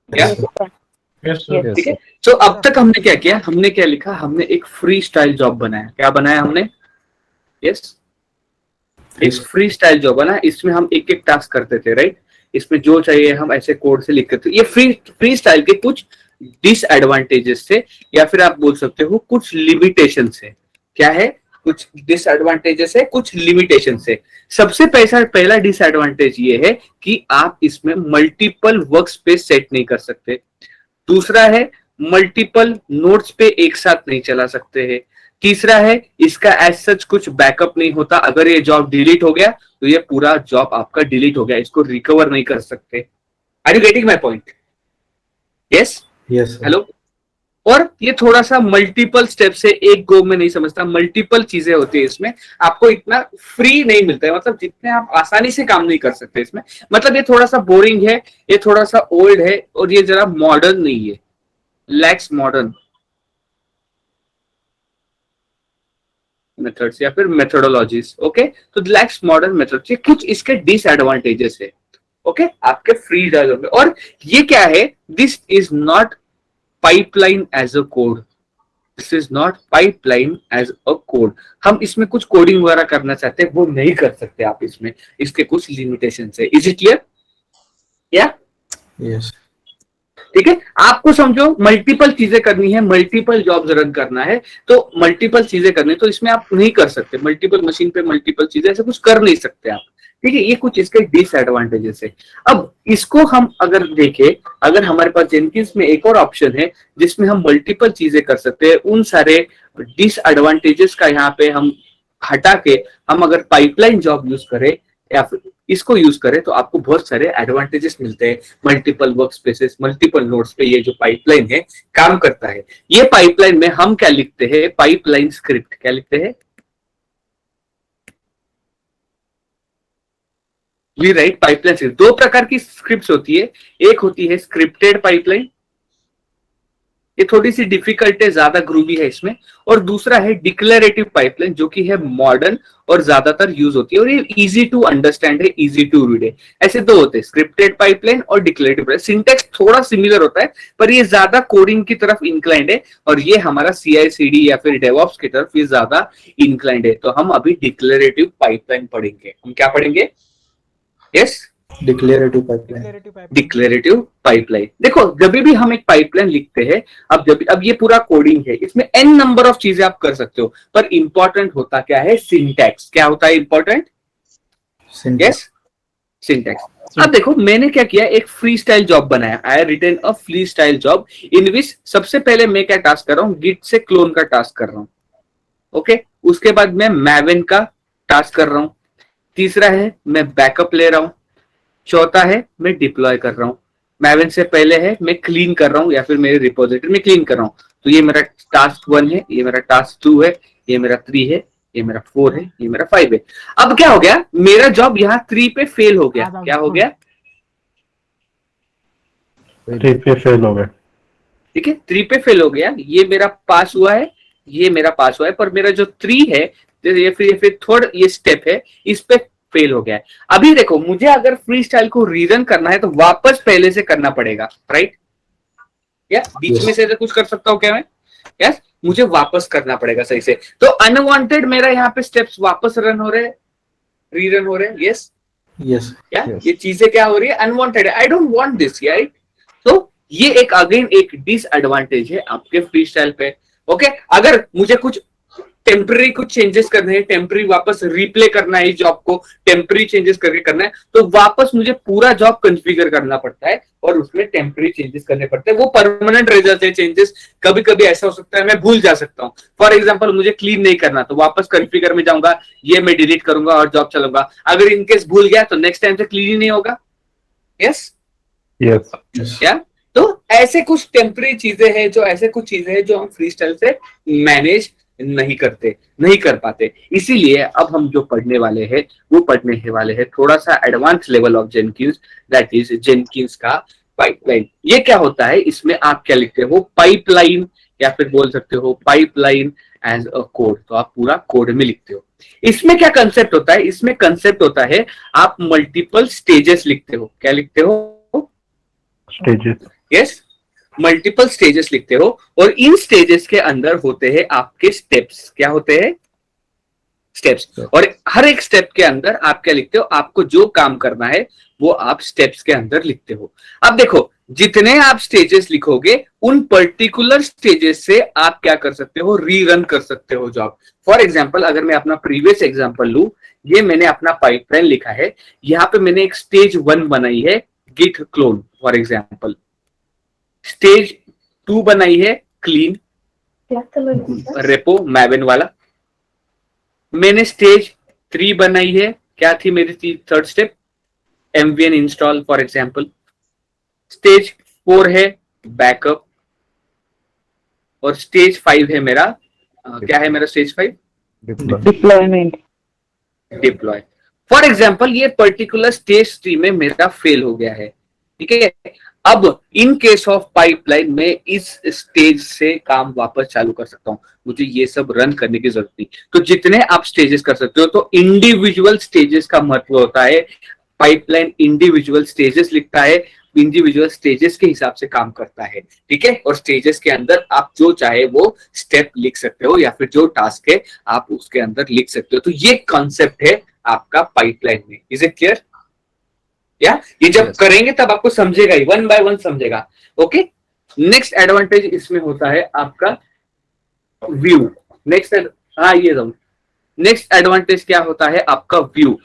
क्या? ठीक है। तो अब तक हमने क्या किया, हमने क्या लिखा, हमने एक फ्री स्टाइल जॉब बनाया। क्या बनाया हमने? यस, एक फ्री स्टाइल जॉब बना। इसमें हम एक एक टास्क करते थे, राइट। इसमें जो चाहिए हम ऐसे कोड से लिखते थे। ये फ्री स्टाइल के कुछ डिसएडवांटेजेस थे, या फिर आप बोल सकते हो कुछ लिमिटेशन है। क्या है? कुछ डिसएडवांटेजेस है, कुछ लिमिटेशन है। सबसे पहला डिसएडवांटेज ये है कि आप इसमें मल्टीपल वर्क स्पेस सेट नहीं कर सकते। दूसरा है मल्टीपल नोट्स पे एक साथ नहीं चला सकते हैं। तीसरा है इसका एज सच कुछ बैकअप नहीं होता। अगर ये जॉब डिलीट हो गया तो ये पूरा जॉब आपका डिलीट हो गया, इसको रिकवर नहीं कर सकते। Are you getting my point? Yes, yes hello. और ये थोड़ा सा मल्टीपल स्टेप से एक गो में नहीं समझता, मल्टीपल चीजें होती है इसमें। आपको इतना फ्री नहीं मिलता है, मतलब जितने आप आसानी से काम नहीं कर सकते इसमें। मतलब ये थोड़ा सा बोरिंग है, ये थोड़ा सा ओल्ड है, और ये जरा मॉडर्न नहीं है, लैक्स मॉडर्न मेथड्स या फिर मेथोडोलॉजीज। ओके, तो लैक्स मॉडर्न मेथड्स, ये कुछ इसके डिसएडवांटेजेस है। ओके, आपके फ्री डायलॉग में। और ये क्या है? This is not pipeline as a code. This is not pipeline as a code. हम इसमें कुछ कोडिंग वगैरह करना चाहते हैं, वो नहीं कर सकते आप इसमें। इसके कुछ लिमिटेशन है। Is it clear? या यस ठीक है। आपको समझो मल्टीपल चीजें करनी है, मल्टीपल जॉब्स रन करना है, तो मल्टीपल चीजें करनी, तो इसमें आप नहीं कर सकते। मल्टीपल मशीन पे मल्टीपल चीजें ऐसे कुछ कर नहीं सकते आप। ठीक है, ये कुछ इसके डिसएडवांटेजेस है। अब इसको हम अगर देखें, अगर हमारे पास जेनकिंस में एक और ऑप्शन है जिसमें हम मल्टीपल चीजें कर सकते हैं, उन सारे डिसएडवांटेजेस का यहाँ पे हम हटा के हम अगर पाइपलाइन जॉब यूज करें या फिर इसको यूज करें, तो आपको बहुत सारे एडवांटेजेस मिलते हैं। Multiple work spaces, multiple nodes पे ये जो पाइपलाइन है काम करता है। ये पाइपलाइन में हम क्या लिखते हैं? Pipeline script. क्या लिखते हैं? We write pipeline script. दो प्रकार की स्क्रिप्ट होती है। एक होती है स्क्रिप्टेड पाइपलाइन, ये थोड़ी सी डिफिकल्ट है, ज्यादा ग्रूवी है इसमें। और दूसरा है डिक्लेरेटिव पाइपलाइन, जो कि है मॉडर्न और ज्यादातर यूज होती है, और ये इजी टू अंडरस्टैंड है, इजी टू रीड है। ऐसे दो होते हैं, स्क्रिप्टेड पाइपलाइन और डिक्लेरेटिव पाइपलाइन। सिंटेक्स थोड़ा सिमिलर होता है, पर ये ज्यादा कोडिंग की तरफ इंक्लाइंड है, और ये हमारा CI/CD या फिर डेवऑप्स की तरफ ये ज्यादा इंक्लाइंड है। तो हम अभी डिक्लेरेटिव पाइपलाइन पढ़ेंगे। हम क्या पढ़ेंगे? Yes, declarative pipeline. Declarative pipeline. देखो, जब भी हम एक पाइपलाइन लिखते हैं, अब ये पूरा कोडिंग है, इसमें n नंबर ऑफ चीजें आप कर सकते हो, पर इंपॉर्टेंट होता क्या है? सिंटैक्स। क्या होता है इंपॉर्टेंट? Yes, syntax. अब देखो मैंने क्या किया, एक फ्री स्टाइल जॉब बनाया। I written a free style job in which सबसे पहले मैं क्या टास्क कर रहा हूँ? गिट से क्लोन का टास्क कर रहा हूँ। ओके, उसके बाद मैं मैवेन का टास्क कर रहा हूँ। तीसरा है मैं बैकअप ले रहा हूँ। चौथा है मैं डिप्लॉय कर रहा हूँ। मैवेन से पहले है मैं क्लीन कर रहा हूँ, या फिर मेरे रिपोजिटरी में क्लीन कर रहा हूँ। तो ये मेरा टास्क 1 है, ये मेरा टास्क 2 है, ये मेरा 3 है, ये मेरा 4 है, ये मेरा 5 है। अब क्या हो गया? मेरा जॉब यहाँ 3 पे फेल हो गया। क्या हो गया? 3 पे फेल हो गया। ठीक है, 3 पे फेल हो गया। ये मेरा पास हुआ है, ये मेरा पास हुआ है, पर मेरा जो 3 है, ये फिर थर्ड ये स्टेप है, इस पे फेल हो गया है। अभी देखो, मुझे अगर फ्री स्टाइल को रीरन करना है तो वापस पहले से करना पड़ेगा, राइट? या बीच में से कुछ कर सकता हूँ क्या मैं? यस, मुझे वापस करना पड़ेगा सही से। तो अनवांटेड मेरा यहाँ पे स्टेप्स वापस रन हो रहे, रीरन हो रहे। यस यस क्या ये चीजें क्या हो रही है? अनवांटेड है। I don't want this, right? तो ये एक अगेन एक डिसएडवांटेज है आपके फ्री स्टाइल पे। ओके, अगर मुझे कुछ टेम्पररी कुछ चेंजेस करने हैं, टेम्पररी वापस रिप्ले करना है इस जॉब को, टेम्पररी चेंजेस करके करना है, तो वापस मुझे पूरा जॉब कॉन्फ़िगर करना पड़ता है, और उसमें टेम्पररी चेंजेस करने पड़ते हैं। वो परमानेंट रह जाते हैं चेंजेस। कभी कभी ऐसा हो सकता है मैं भूल जा सकता हूँ। फॉर एग्जाम्पल, मुझे क्लीन नहीं करना, तो वापस कॉन्फ़िगर में जाऊंगा, ये मैं डिलीट करूंगा और जॉब चलाऊंगा। अगर इनकेस भूल गया तो नेक्स्ट टाइम से क्लीन ही नहीं होगा। यस यस क्या? तो ऐसे कुछ टेम्पररी चीजें हैं, जो ऐसे कुछ चीजें हैं जो हम फ्री स्टाइल से मैनेज नहीं करते, नहीं कर पाते। इसीलिए अब हम जो पढ़ने वाले हैं वो पढ़ने वाले हैं थोड़ा सा advance level of Jenkins, that is Jenkins का पाइपलाइन। ये क्या होता है? इसमें आप क्या लिखते हो? पाइपलाइन, या फिर बोल सकते हो पाइपलाइन एज अ कोड। तो आप पूरा कोड में लिखते हो। इसमें क्या कंसेप्ट होता है? इसमें कंसेप्ट होता है आप मल्टीपल स्टेजेस लिखते हो। क्या लिखते हो? स्टेजेस। यस, मल्टीपल स्टेजेस लिखते हो और इन स्टेजेस के अंदर होते हैं आपके स्टेप्स। क्या होते हैं? स्टेप्स। और हर एक स्टेप के अंदर आप क्या लिखते हो? आपको जो काम करना है वो आप स्टेप्स के अंदर लिखते हो। अब देखो, जितने आप स्टेजेस लिखोगे उन पर्टिकुलर स्टेजेस से आप क्या कर सकते हो? रीरन कर सकते हो जॉब। फॉर एग्जांपल, अगर मैं अपना प्रीवियस एग्जांपल लूं, ये मैंने अपना पाइपलाइन लिखा है, यहां पे मैंने एक स्टेज 1 बनाई है git clone for example, stage 2 बनाई है क्लीन रेपो मैवन वाला, मैंने स्टेज 3 बनाई है, क्या थी मेरी third step? MVN install for example. Stage 4 है बैकअप और स्टेज 5 है मेरा क्या है मेरा stage 5? Deployment. Deploy. For example, ये पर्टिकुलर स्टेज 3 में मेरा फेल हो गया है, ठीक है। अब इन केस ऑफ पाइपलाइन में इस स्टेज से काम वापस चालू कर सकता हूं, मुझे ये सब रन करने की जरूरत नहीं। तो जितने आप स्टेजेस कर सकते हो, तो इंडिविजुअल स्टेजेस का महत्व होता है। पाइपलाइन इंडिविजुअल स्टेजेस लिखता है, इंडिविजुअल स्टेजेस के हिसाब से काम करता है, ठीक है। और स्टेजेस के अंदर आप जो चाहे वो स्टेप लिख सकते हो या फिर जो टास्क है आप उसके अंदर लिख सकते हो। तो ये कॉन्सेप्ट है आपका पाइपलाइन में। Is it clear? या ये जब करेंगे तब आपको समझेगा ही, 1 by 1 समझेगा। ओके, नेक्स्ट एडवांटेज इसमें होता है आपका व्यू। नेक्स्ट नेक्स्ट एडवांटेज क्या होता है? आपका व्यू,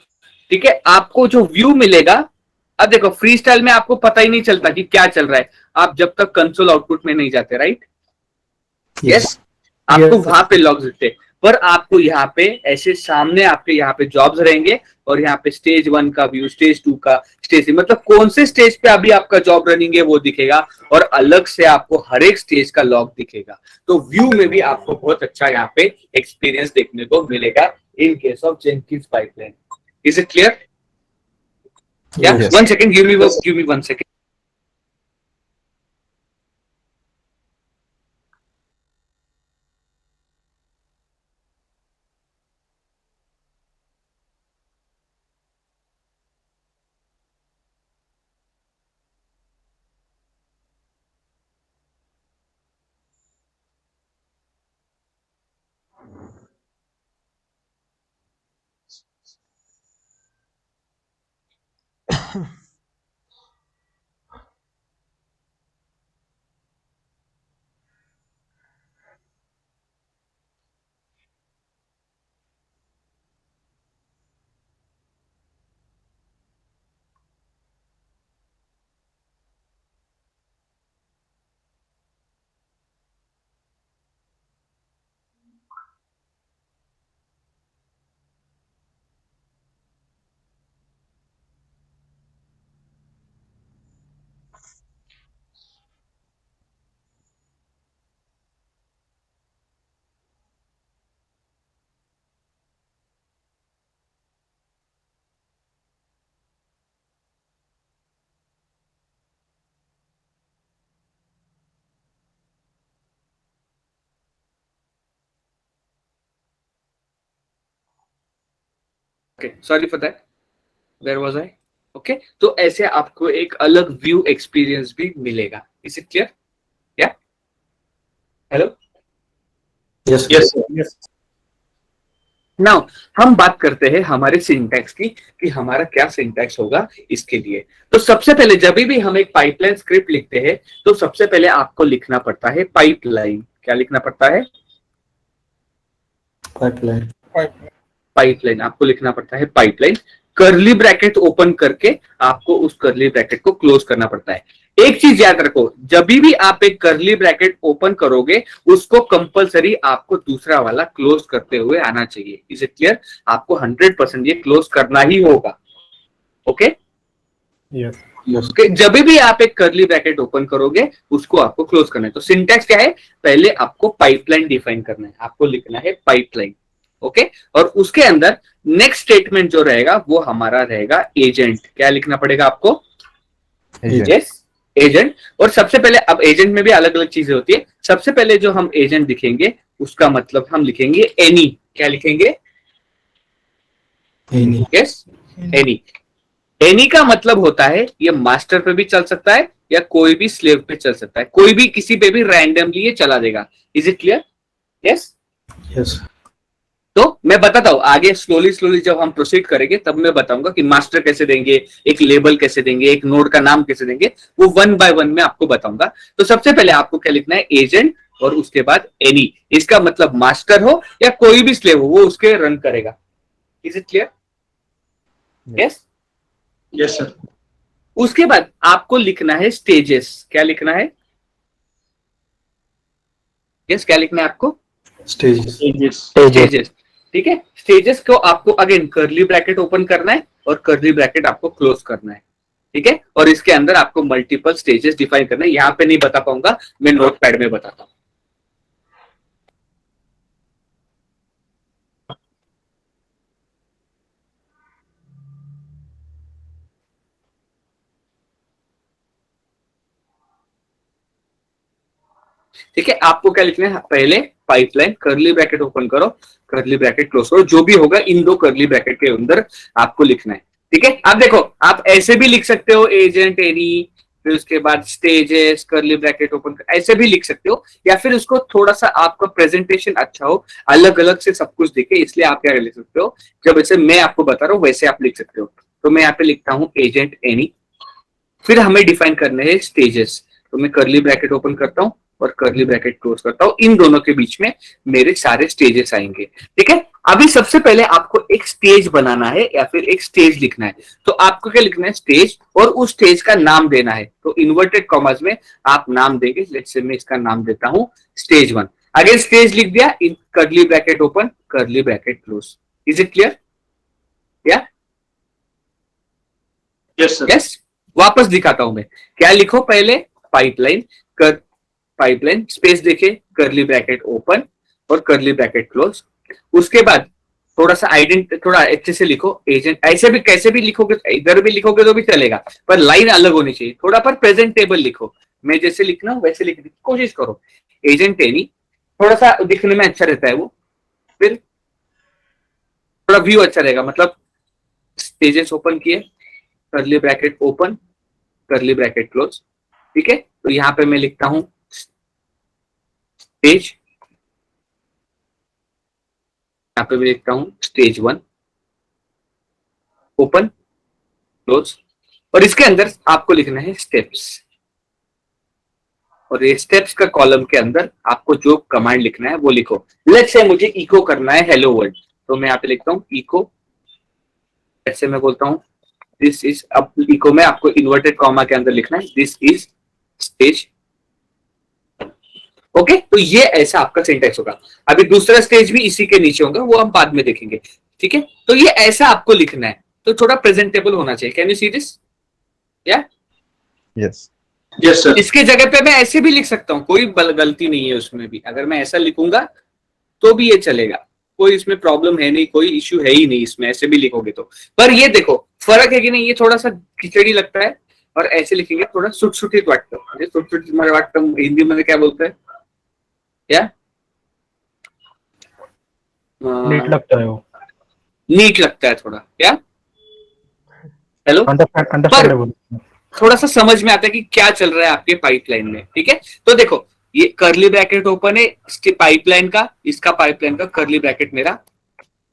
ठीक है। आपको जो व्यू मिलेगा, अब देखो फ्री स्टाइल में आपको पता ही नहीं चलता कि क्या चल रहा है, आप जब तक कंसोल आउटपुट में नहीं जाते, राइट? यस, आपको वहां पे लॉग्स दिखते, पर आपको यहाँ पे ऐसे सामने आपके यहाँ पे जॉब्स रहेंगे और यहाँ पे स्टेज 1 का व्यू, स्टेज 2 का, स्टेज 3, मतलब कौन से स्टेज पे अभी आपका जॉब रनिंग है वो दिखेगा और अलग से आपको हर एक स्टेज का लॉग दिखेगा। तो व्यू में भी आपको बहुत अच्छा यहाँ पे एक्सपीरियंस देखने को मिलेगा in case of Jenkins pipeline. Is it clear? Yeah, Yes. 1 second, give me 1 second. Okay, sorry for that. Where was I? Okay, तो ऐसे आपको एक अलग व्यू एक्सपीरियंस भी मिलेगा। Is it clear? या हेलो? Yes. यस। नाउ हम बात करते हैं हमारे सिंटैक्स की कि हमारा क्या सिंटैक्स होगा इसके लिए। तो सबसे पहले जब भी हम एक पाइपलाइन स्क्रिप्ट लिखते हैं तो सबसे पहले आपको लिखना पड़ता है पाइपलाइन। क्या लिखना पड़ता है? Pipeline. पाइपलाइन। आपको लिखना पड़ता है पाइपलाइन, कर्ली ब्रैकेट ओपन करके आपको उस कर्ली ब्रैकेट को क्लोज करना पड़ता है। एक चीज याद रखो, जब भी आप एक कर्ली ब्रैकेट ओपन करोगे उसको कंपलसरी आपको दूसरा वाला क्लोज करते हुए आना चाहिए। Is it clear? आपको 100% ये क्लोज करना ही होगा। ओके? Yes. Yes. ओके, जब भी आप एक कर्ली ब्रैकेट ओपन करोगे उसको आपको क्लोज करना है। तो सिंटैक्स क्या है? पहले आपको पाइपलाइन डिफाइन करना है, आपको लिखना है पाइपलाइन। ओके, और उसके अंदर नेक्स्ट स्टेटमेंट जो रहेगा वो हमारा रहेगा एजेंट। क्या लिखना पड़ेगा आपको? Yes, agent. और सबसे पहले, अब एजेंट में भी अलग अलग चीजें होती है। सबसे पहले जो हम एजेंट दिखेंगे उसका मतलब हम लिखेंगे एनी। क्या लिखेंगे? Any. Yes, any. एनी का मतलब होता है ये मास्टर पे भी चल सकता है या कोई भी स्लेव पे चल सकता है, कोई भी किसी पे भी रैंडमली ये चला देगा। Is it clear? Yes. Yes. तो मैं बताता हूं आगे, स्लोली स्लोली जब हम प्रोसीड करेंगे तब मैं बताऊंगा कि मास्टर कैसे देंगे, एक लेबल कैसे देंगे, एक नोड का नाम कैसे देंगे, वो वन बाय वन में आपको बताऊंगा। तो सबसे पहले आपको क्या लिखना है, एजेंट और उसके बाद एनी। इसका मतलब मास्टर हो या कोई भी स्लेव हो वो उसके रन करेगा। Is it clear? Yes. Yes, sir. उसके बाद आपको लिखना है स्टेजेस। क्या लिखना है? यस, क्या लिखना है आपको? Stages. स्टेजेस। ठीक है, स्टेजेस को आपको अगेन कर्ली ब्रैकेट ओपन करना है और कर्ली ब्रैकेट आपको क्लोज करना है। ठीक है, और इसके अंदर आपको मल्टीपल स्टेजेस डिफाइन करना है। यहां पे नहीं बता पाऊंगा, मैं नोटपैड में बताता हूं। ठीक है, आपको क्या लिखना है, पहले पाइपलाइन कर्ली ब्रैकेट ओपन करो, कर्ली ब्रैकेट क्लोज करो, जो भी होगा इन दो कर्ली ब्रैकेट के अंदर आपको लिखना है। ठीक है, अब देखो आप ऐसे भी लिख सकते हो, एजेंट एनी, फिर उसके बाद स्टेजेस कर्ली ब्रैकेट ओपन, ऐसे भी लिख सकते हो, या फिर उसको थोड़ा सा आपका प्रेजेंटेशन अच्छा हो, अलग अलग से सब कुछ दिखे, इसलिए आप क्या लिख सकते हो, जब ऐसे मैं आपको बता रहा हूँ वैसे आप लिख सकते हो। तो मैं यहाँ पे लिखता हूँ एजेंट एनी, फिर हमें डिफाइन करने हैं स्टेजेस। तो मैं कर्ली ब्रैकेट ओपन करता हूँ और कर्ली ब्रैकेट क्लोज करता हूं, इन दोनों के बीच में मेरे सारे स्टेजेस आएंगे। ठीक है, अभी सबसे पहले आपको एक स्टेज बनाना है या फिर एक स्टेज लिखना है। तो आपको क्या लिखना है, स्टेज, और उस स्टेज का नाम देना है। तो इन्वर्टेड कॉमर्स में आप नाम देंगे, लेट्स से मैं इसका नाम देता हूं स्टेज 1। अगेन स्टेज लिख दिया, in curly bracket open curly bracket close. Is it clear? या Yes, sir. यस। वापस दिखाता हूं मैं, क्या लिखो, पहले पाइपलाइन कर, पाइपलाइन स्पेस देखे, कर्ली ब्रैकेट ओपन और कर्ली ब्रैकेट क्लोज। उसके बाद थोड़ा सा थोड़ा अच्छे से लिखो, एजेंट, ऐसे भी कैसे भी लिखोगे, इधर भी लिखोगे तो भी चलेगा, पर लाइन अलग होनी चाहिए, थोड़ा पर प्रेजेंटेबल लिखो। मैं जैसे लिखना हूं वैसे लिखने की कोशिश करो। एजेंट एनी, थोड़ा सा दिखने में अच्छा रहता है वो, फिर थोड़ा व्यू अच्छा रहेगा, मतलब स्टेजेस ओपन किए, curly bracket open curly bracket close. ठीक है, तो यहां पे मैं लिखता हूं स्टेज, यहाँ पे मैं लिखता हूं स्टेज 1 ओपन क्लोज, और इसके अंदर आपको लिखना है स्टेप्स, और ये स्टेप्स का कॉलम के अंदर आपको जो कमांड लिखना है वो लिखो। लेट्स से मुझे इको करना है हेलो वर्ल्ड, तो मैं यहाँ पे लिखता हूँ इको, ऐसे मैं बोलता हूँ दिस इज, अब इको में आपको इन्वर्टेड कॉमा के अंदर लिखना है दिस इज स्टेज। ओके, तो ये ऐसा आपका सिंटेक्स होगा। अभी दूसरा स्टेज भी इसी के नीचे होगा, वो हम बाद में देखेंगे। ठीक है, तो ये ऐसा आपको लिखना है, तो थोड़ा प्रेजेंटेबल होना चाहिए। Can you see this? या Yes. Yes, sir. इसके जगह पे मैं ऐसे भी लिख सकता हूँ, कोई गलती नहीं है उसमें भी। अगर मैं ऐसा लिखूंगा तो भी ये चलेगा, कोई इसमें प्रॉब्लम है नहीं, कोई इश्यू है ही नहीं इसमें, ऐसे भी लिखोगे तो। पर ये देखो फर्क है कि नहीं, ये थोड़ा सा खिचड़ी लगता है, और ऐसे लिखेंगे थोड़ा सुटसुटीत वाटतं। म्हणजे सुटसुटीत मला वाटतं हिंदी में क्या बोलते हैं, या नीट लगता है वो. नीट लगता है थोड़ा, क्या? Hello, understandable. थोड़ा सा समझ में आता है कि क्या चल रहा है आपके पाइपलाइन में। ठीक है, तो देखो ये कर्ली ब्रैकेट ओपन है इसके पाइपलाइन का, इसका पाइपलाइन का कर्ली ब्रैकेट मेरा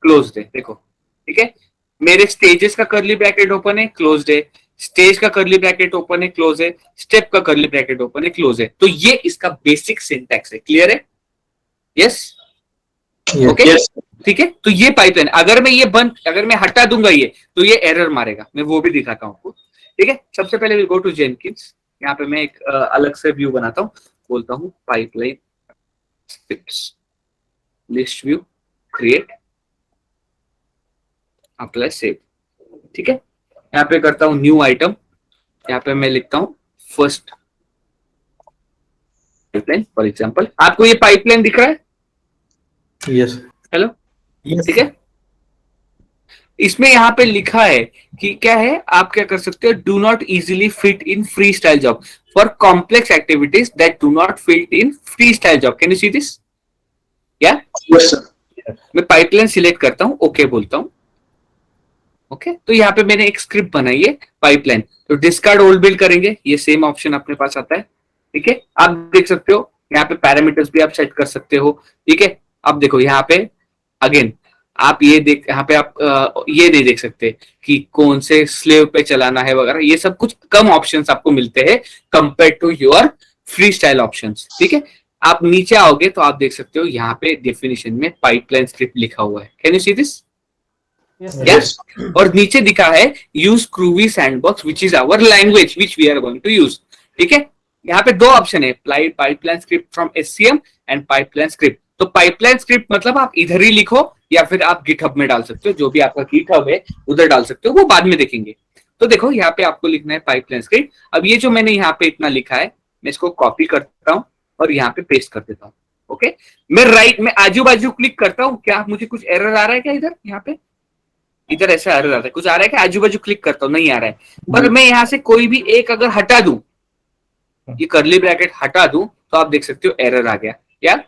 क्लोज है, देखो। ठीक है, मेरे स्टेजेस का कर्ली ब्रैकेट ओपन है क्लोज है, स्टेज का कर्ली ब्रैकेट ओपन है क्लोज है, स्टेप का कर्ली ब्रैकेट ओपन है क्लोज है। तो ये इसका बेसिक सिंटैक्स है। क्लियर है? यस, ओके, ठीक है। तो ये पाइपलाइन, अगर मैं ये बंद, अगर मैं हटा दूंगा ये, तो ये एरर मारेगा, मैं वो भी दिखाता हूं आपको। ठीक है, सबसे पहले विल गो टू जेनकिंस। यहाँ पे मैं एक अलग से व्यू बनाता हूँ, बोलता हूँ pipeline scripts, list view, create, apply, save. ठीक है, यहाँ पे करता हूँ न्यू आइटम, यहाँ पे मैं लिखता हूँ फर्स्ट पाइपलाइन फॉर एग्जाम्पल। आपको ये पाइपलाइन दिख रहा है? Yes. Hello, Yes. ठीक है। इसमें यहाँ पे लिखा है कि क्या है, आप क्या कर सकते हो, do not easily fit in free style job for complex activities that do not fit in free style job. Can you see this? या Yes, sir. मैं पाइपलाइन सिलेक्ट करता हूं, ओके बोलता हूं, ओके तो यहाँ पे मैंने एक स्क्रिप्ट बनाई है पाइपलाइन, तो डिस्कार्ड ओल्ड बिल्ड करेंगे, ये सेम ऑप्शन अपने पास आता है। ठीक है, आप देख सकते हो यहाँ पे पैरामीटर्स भी आप सेट कर सकते हो। ठीक है, अब देखो यहाँ पे अगेन आप ये देख, यहाँ पे आप ये नहीं देख सकते कि कौन से स्लेव पे चलाना है वगैरह, ये सब कुछ कम ऑप्शंस आपको मिलते हैं compare to your free style options. ठीक है, आप नीचे आओगे तो आप देख सकते हो यहाँ पे डेफिनेशन में पाइपलाइन स्क्रिप्ट लिखा हुआ है। Can you see this? Yes. और नीचे दिखा है use groovy sandbox which is our language which we are going to use. ठीक है, यहाँ पे दो ऑप्शन है, pipeline script from SCM and pipeline script. तो पाइपलाइन स्क्रिप्ट मतलब आप इधर ही लिखो या फिर आप गिटहब में डाल सकते हो, जो भी आपका गिटहब है उधर डाल सकते हो, वो बाद में देखेंगे। तो देखो यहाँ पे आपको लिखना है पाइपलाइन स्क्रिप्ट। अब ये जो मैंने यहाँ पे इतना लिखा है मैं इसको कॉपी करता हूँ और यहाँ पे पेस्ट कर देता हूँ। ओके, मैं आजू बाजू क्लिक करता हूँ, क्या मुझे कुछ एरर आ रहा है क्या इधर? यहाँ पे इधर ऐसा एरर आता है, कुछ आ रहा है क्या? आजू बाजू क्लिक करता हूँ नहीं आ रहा है, पर मैं यहाँ से कोई भी एक अगर हटा दूं, ये कर्ली ब्रैकेट हटा दूं, तो आप देख सकते हो एरर आ गया। क्या?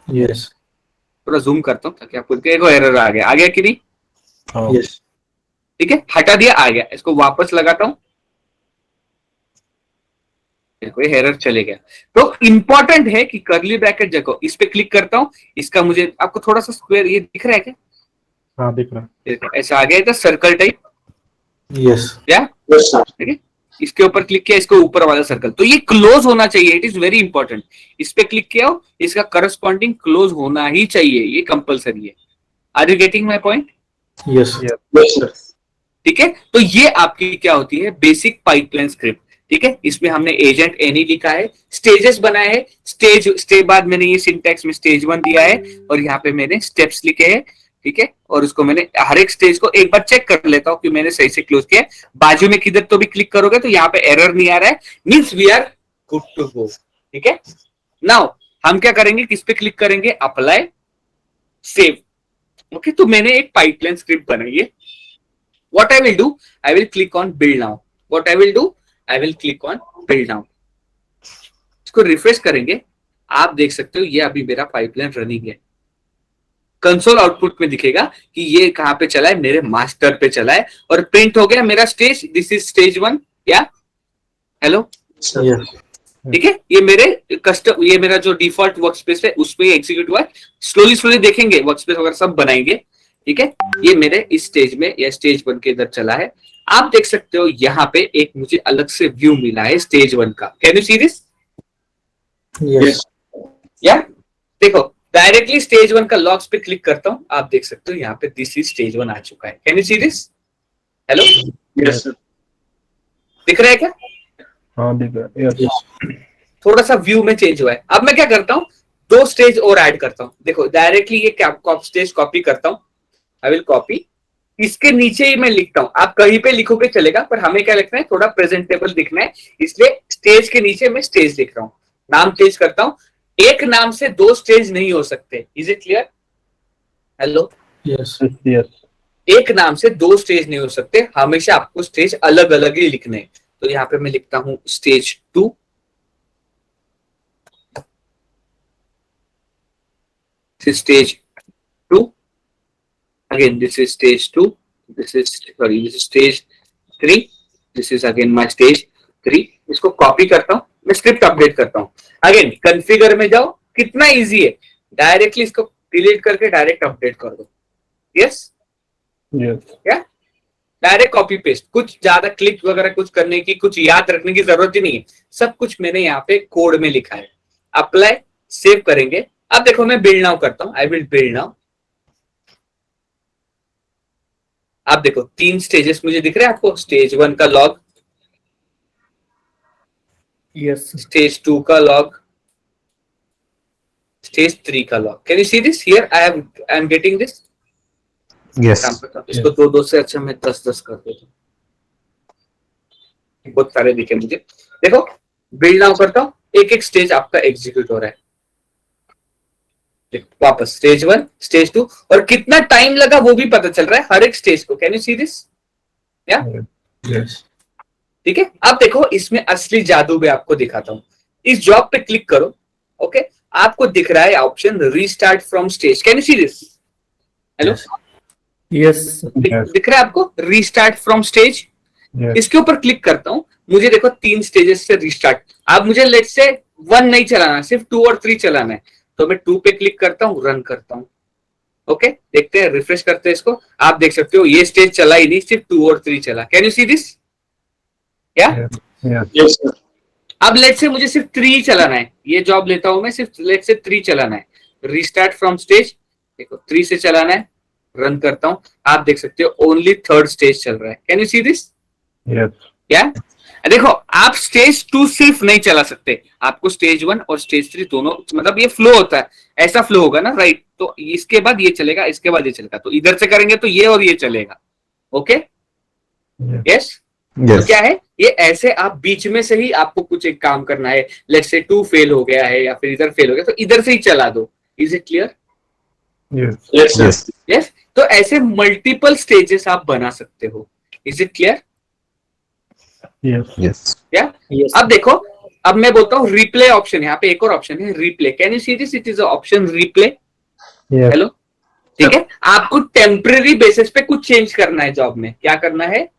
यस। थोड़ा जूम करता हूँ ताकि आपको देखो एरर आ गया कि नहीं? यस। ठीक है, हटा दिया, आ गया। इसको वापस लगाता हूँ, देखो ये एरर चले गया। तो इंपॉर्टेंट है कि कर्ली ब्रैकेट देखो, इस पे क्लिक करता हूँ, इसका मुझे आपको थोड़ा सा स्क्वायर ये दिख रहा है क्या? हाँ दिख रहा है। ऐसा आ गया था सर्कल टाइप। यस। क्या? ठीक है, इसके ऊपर क्लिक किया, इसके ऊपर वाला सर्कल, तो ये क्लोज होना चाहिए। It is very important. इस पे क्लिक किया हो, इसका करस्पॉन्डिंग क्लोज होना ही चाहिए, ये कंपलसरी है। Are you getting my point? Yes. ठीक है, तो ये आपकी क्या होती है? Basic pipeline script. ठीक है, इसमें हमने एजेंट एनी लिखा है, स्टेजेस बनाए हैं, स्टेज बाद मैंने ये सिंटैक्स में स्टेज 1 दिया है और यहाँ पे मैंने स्टेप्स लिखे हैं। ठीक है, और उसको मैंने हर एक स्टेज को एक बार चेक कर लेता हूँ कि मैंने सही से क्लोज किया। बाजू में किधर तो भी क्लिक करोगे तो यहाँ पे एरर नहीं आ रहा है, means we are good to go. ठीक है, नाउ हम क्या करेंगे, किस पे क्लिक करेंगे? Apply, save. ओके, तो मैंने एक पाइपलाइन स्क्रिप्ट बनाई है। What I will do, I will click on build now. What I will do, I will click on build now. इसको रिफ्रेश करेंगे, आप देख सकते हो ये अभी मेरा पाइपलाइन रनिंग है। कंसोल आउटपुट में दिखेगा कि ये कहां पे चला है, मेरे मास्टर पे चला है और प्रिंट हो गया मेरा स्टेज। This is stage 1। क्या? हेलो? ठीक है, ये मेरा जो डिफॉल्ट वर्कस्पेस है उसमें एग्जीक्यूट हुआ है। स्लोली देखेंगे, वर्कस्पेस वगैरह सब बनाएंगे। ठीक है, ये मेरे इस स्टेज में या स्टेज 1 के इधर चला है। आप देख सकते हो यहाँ पे एक मुझे अलग से व्यू मिला है स्टेज 1 का। Can you see this? Yes. या देखो, डायरेक्टली स्टेज 1 का लॉग्स पे क्लिक करता हूं, आप देख सकते हो यहाँ पे दिस इज स्टेज 1 आ चुका है। Can you see this? Hello? Yes. दिख रहा है क्या? हाँ दिख रहा है। यस। थोड़ा सा व्यू में चेंज हुआ है। अब मैं क्या करता हूँ, 2 स्टेज और ऐड करता हूँ। देखो डायरेक्टली ये स्टेज कॉपी करता हूँ, आई विल कॉपी, इसके नीचे ही मैं लिखता हूँ। आप कहीं पे लिखोगे चलेगा, पर हमें क्या लिखना है, थोड़ा प्रेजेंटेबल दिखना है, इसलिए स्टेज के नीचे मैं स्टेज लिख रहा हूँ। नाम चेंज करता हूँ, एक नाम से 2 स्टेज नहीं हो सकते। Is it clear? Hello? Yes. Yes. एक नाम से 2 स्टेज नहीं हो सकते, हमेशा आपको स्टेज अलग अलग ही लिखने हैं। तो यहाँ पे मैं लिखता हूँ stage 2, stage 2, again this is stage 2, this is stage 3, this is again my stage 3। इसको कॉपी करता हूं, मैं स्क्रिप्ट अपडेट करता हूं। अगेन कॉन्फ़िगर में जाओ, कितना इजी है, डायरेक्टली इसको डिलीट करके डायरेक्ट अपडेट कर दो। यस? क्या? डायरेक्ट कॉपी पेस्ट, कुछ ज्यादा क्लिक वगैरह कुछ करने की, कुछ याद रखने की जरूरत ही नहीं है, सब कुछ मैंने यहाँ पे कोड में लिखा है। अप्लाई, सेव करेंगे। अब देखो मैं बिल्ड नाउ करता हूं, आई विल बिल्ड नाउ। आप देखो 3 स्टेजेस मुझे दिख रहे हैं आपको, स्टेज 1 का लॉग, यस। स्टेज 2 का लॉग, स्टेज 3 का log. Can you see this here? I am getting this. Yes. इसको 2-2 से अच्छा मैं 10-10 कर देता हूँ, बहुत सारे दिखे मुझे। देखो बिल्ड नाउ करता हूँ, एक स्टेज आपका एग्जीक्यूट हो रहा है। वापस स्टेज 1, स्टेज 2, और कितना टाइम लगा वो भी पता चल रहा है हर एक स्टेज को। Can you see this? या? यस। ठीक है, अब देखो इसमें असली जादू भी आपको दिखाता हूं। इस जॉब पे क्लिक करो। ओके, आपको दिख रहा है option restart from stage. Can you see this? Hello? Yes. दिख रहा है आपको? Restart from stage. Yes. इसके ऊपर क्लिक करता हूं, मुझे देखो 3 स्टेजेस से रीस्टार्ट। अब मुझे लेट से 1 नहीं चलाना, सिर्फ 2 और 3 चलाना है, तो मैं 2 पे क्लिक करता हूं, रन करता हूं। ओके, देखते हैं, रिफ्रेश करते हैं इसको। आप देख सकते हो ये स्टेज चला ही नहीं, सिर्फ 2 और 3 चला। Can you see this? क्या? Yes. Yes, sir. अब लेट से मुझे सिर्फ 3 चलाना है, ये जॉब लेता हूं मैं, सिर्फ लेट से 3 चलाना है। रीस्टार्ट फ्रॉम स्टेज, देखो 3 से चलाना है, रन करता हूं। आप देख सकते हो ओनली 3rd स्टेज चल रहा है। Can you see this? Yes. क्या? देखो, आप स्टेज 2 सिर्फ नहीं चला सकते, आपको स्टेज 1 और स्टेज 3 दोनों, मतलब ये फ्लो होता है, ऐसा फ्लो होगा ना, राइट? तो इसके बाद ये चलेगा, इसके बाद ये चलेगा, तो इधर से करेंगे तो ये और ये चलेगा। Okay, yes. तो क्या है ये, ऐसे आप बीच में से ही आपको कुछ एक काम करना है। लेट्स से 2 फेल हो गया है या फिर इधर फेल हो गया, तो इधर से ही चला दो। Is it clear? Yes. Yes, sir. Yes. तो ऐसे मल्टीपल स्टेजेस आप बना सकते हो। Is it clear? Yes. Yes. क्या? Yes. अब देखो, अब मैं बोलता हूँ रिप्ले ऑप्शन, यहाँ पे एक और ऑप्शन है replay. Can you see this? It is option replay. Yes. Hello, ठीक है। आपको टेम्पररी बेसिस पे कुछ चेंज करना है जॉब में। क्या करना है?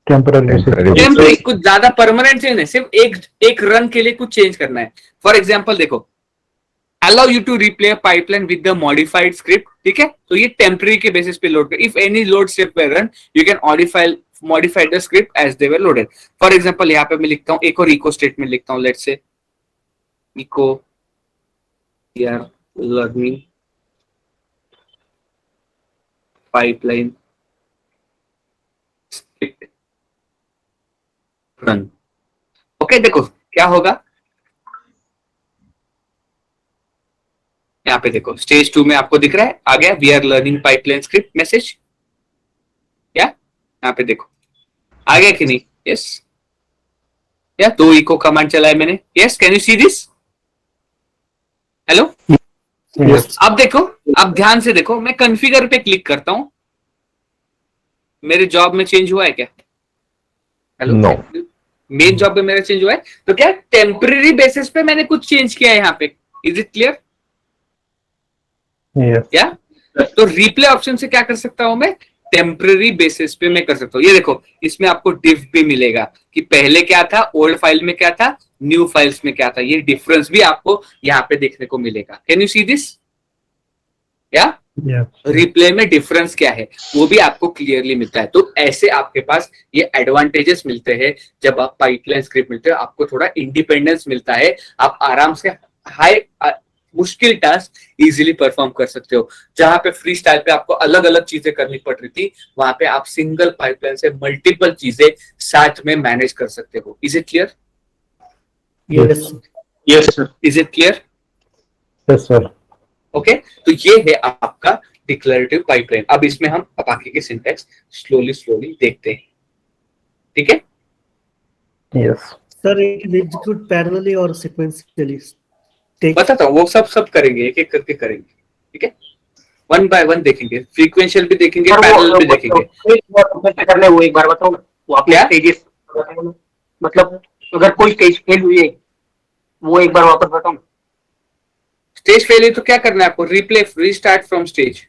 Temporary basis. Temporary. टेम्पररी, कुछ ज्यादा परमानेंट चेंज नहीं, सिर्फ एक रन के लिए कुछ चेंज करना है। फॉर एग्जाम्पल देखो, allow you to replay pipeline with the modified script, ठीक है? तो ये टेम्पररी के बेसिस पे लोड कर, if any load step way run you can modify the script as they were loaded. For example, यहाँ पे मैं लिखता हूँ, एक और इको स्टेटमेंट लिखता हूँ, लेट्स से इको यार learning pipeline script run. Okay, देखो क्या होगा, यहाँ पे देखो स्टेज 2 में आपको दिख रहा है, आ गया we are learning pipeline script message. क्या? यहाँ पे देखो आ गया कि नहीं? यस। या 2 इको कमांड चलाए मैंने। Yes, can you see this? Hello, Yes. अब देखो, अब ध्यान से देखो, मैं कॉन्फ़िगर पे क्लिक करता हूं, मेरे जॉब में चेंज हुआ है क्या? Hello, No. मेन जॉब में मेरा चेंज हुआ है, तो क्या टेम्पररी बेसिस पे मैंने कुछ चेंज किया है यहाँ पे। Is it clear? Yes. क्या? तो रिप्ले ऑप्शन से क्या कर सकता हूं मैं? टेम्पररी बेसिस पे मैं कर सकता हूँ। ये देखो, इसमें आपको डिफ भी मिलेगा कि पहले क्या था, ओल्ड फाइल में क्या था, न्यू फाइल्स में क्या था, ये डिफरेंस भी आपको यहाँ पे देखने को मिलेगा। Can you see this? क्या? Yes. रिप्ले में डिफरेंस क्या है वो भी आपको क्लियरली मिलता है। तो ऐसे आपके पास ये एडवांटेजेस मिलते हैं जब आप पाइपलाइन स्क्रिप्ट मिलते हैं, आपको थोड़ा इंडिपेंडेंस मिलता है, आप आराम से हाई मुश्किल टास्क इजीली परफॉर्म कर सकते हो। जहां पे फ्री स्टाइल पे आपको अलग अलग चीजें करनी पड़ रही थी, वहां पे आप सिंगल पाइपलाइन से मल्टीपल चीजें साथ में मैनेज कर सकते हो। Is it clear? Yes. Yes, sir. Is it clear? Yes, sir. Okay, तो ये है आपका डिक्लेरेटिव पाइपलाइन। अब इसमें हम बाकी के सिंटैक्स स्लोली देखते हैं, ठीक है? Yes. Sir, it will execute parallelly or sequentially. Take बताता हूँ, वो सब करेंगे, एक एक करके करेंगे, ठीक है? 1 बाय 1 देखेंगे, फ्रीक्वेंशियल भी देखेंगे, पैरेलल भी देखेंगे। कर ले वो एक बार बताओ ना, वो आपने क्या? स्टेजेस मतलब अगर कोई स्टेज फेल हुई है वो एक बार वापस बताओ ना। स्टेज फेल है तो क्या करना है आपको? रिप्ले रीस्टार्ट फ्रॉम स्टेज,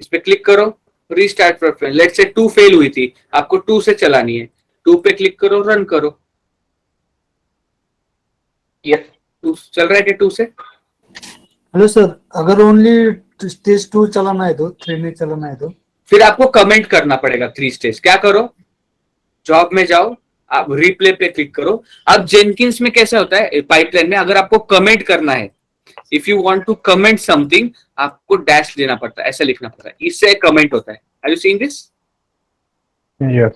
इस पे क्लिक करो, restart from. Let's say 2 fail हुई थी, आपको 2 से चलानी है, 2 पे क्लिक करो, रन करो। यस 2 चल रहा है कि 2 से? हेलो सर, अगर ओनली स्टेज 2 चलाना है तो 3 नहीं चलाना है तो फिर आपको कमेंट करना पड़ेगा 3 स्टेज। क्या करो, जॉब में जाओ, आप रिप्ले पे क्लिक करो। अब जेनकिंस में कैसा होता है पाइपलाइन में, अगर आपको कमेंट करना है, if you want to comment something, आपको डैश देना पड़ता है, ऐसा लिखना पड़ता है, इससे कमेंट होता है। Are you seeing this? Yes.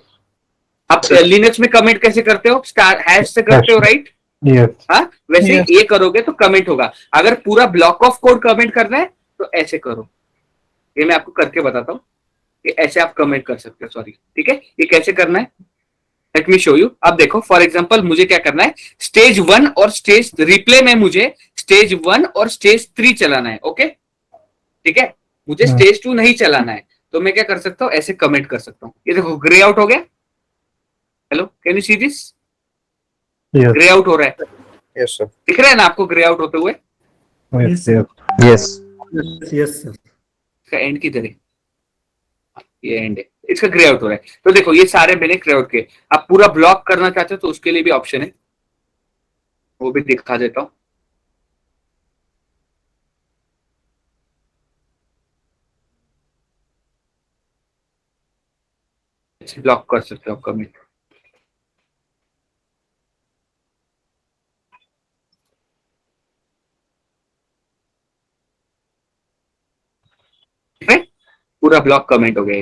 आप लिनक्स में कमेंट कैसे करते हो? स्टार हैश से करते हो, राइट? Yes. हाँ, वैसे ये करोगे तो कमेंट होगा। अगर पूरा ब्लॉक ऑफ कोड कमेंट करना है तो ऐसे करो, ये मैं आपको करके बताता हूँ कि ऐसे आप कमेंट कर सकते हो। सॉरी, ठीक है, ये कैसे करना है, लेट मी शो यू। अब देखो, फॉर एग्जांपल मुझे क्या करना है, स्टेज 1 और स्टेज रिप्ले में मुझे स्टेज 1 और स्टेज 3 चलाना है। ओके, ठीक है, मुझे स्टेज 2 नहीं चलाना है, तो मैं क्या कर सकता हूँ, ऐसे कमेंट कर सकता हूँ। ये देखो ग्रे आउट हो गया। Hello, can you see this? Yes. Grey out हो रहा है, Yes, sir. दिख रहा है ना आपको ग्रे आउट होते हुए? Yes. Yes. Yes. yes, sir. इसका एंड किधर है? ये एंड है, इसका ग्रे आउट हो रहा है। तो देखो ये सारे मैंने ग्रे आउट किए। आप पूरा ब्लॉक करना चाहते हो तो उसके लिए भी ऑप्शन है, वो भी दिखा देता हूं। ब्लॉक कर सकते हो कमेंट। पूरा ब्लॉक कमेंट हो गया।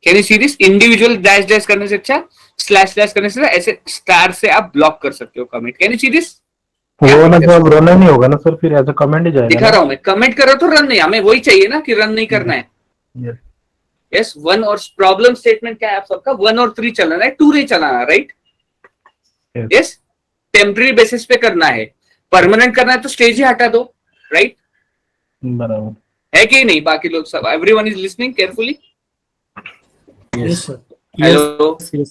Can you see this? Individual dash dash करने से अच्छा स्लैश स्लैश करने से ऐसे स्टार से आप ब्लॉक कर सकते हो comment. Can you see this? वो ना जब रन नहीं होगा ना सर, फिर एज अ कमेंट ही जाएगा दिखा रहा हूं मैं, कमेंट करो तो रन नहीं, हमें वही चाहिए ना कि रन नहीं करना है। Yes. यस, 1 और प्रॉब्लम स्टेटमेंट क्या है आप सबका? 1 और 3 चलाना है, 2 नहीं चलाना, right? Yes. Yes, temporary basis पे करना है। परमानेंट करना है तो स्टेज ही हटा दो, राइट? बराबर है कि नहीं? बाकी लोग सब, everyone is listening carefully? Yes, sir. Hello? Yes.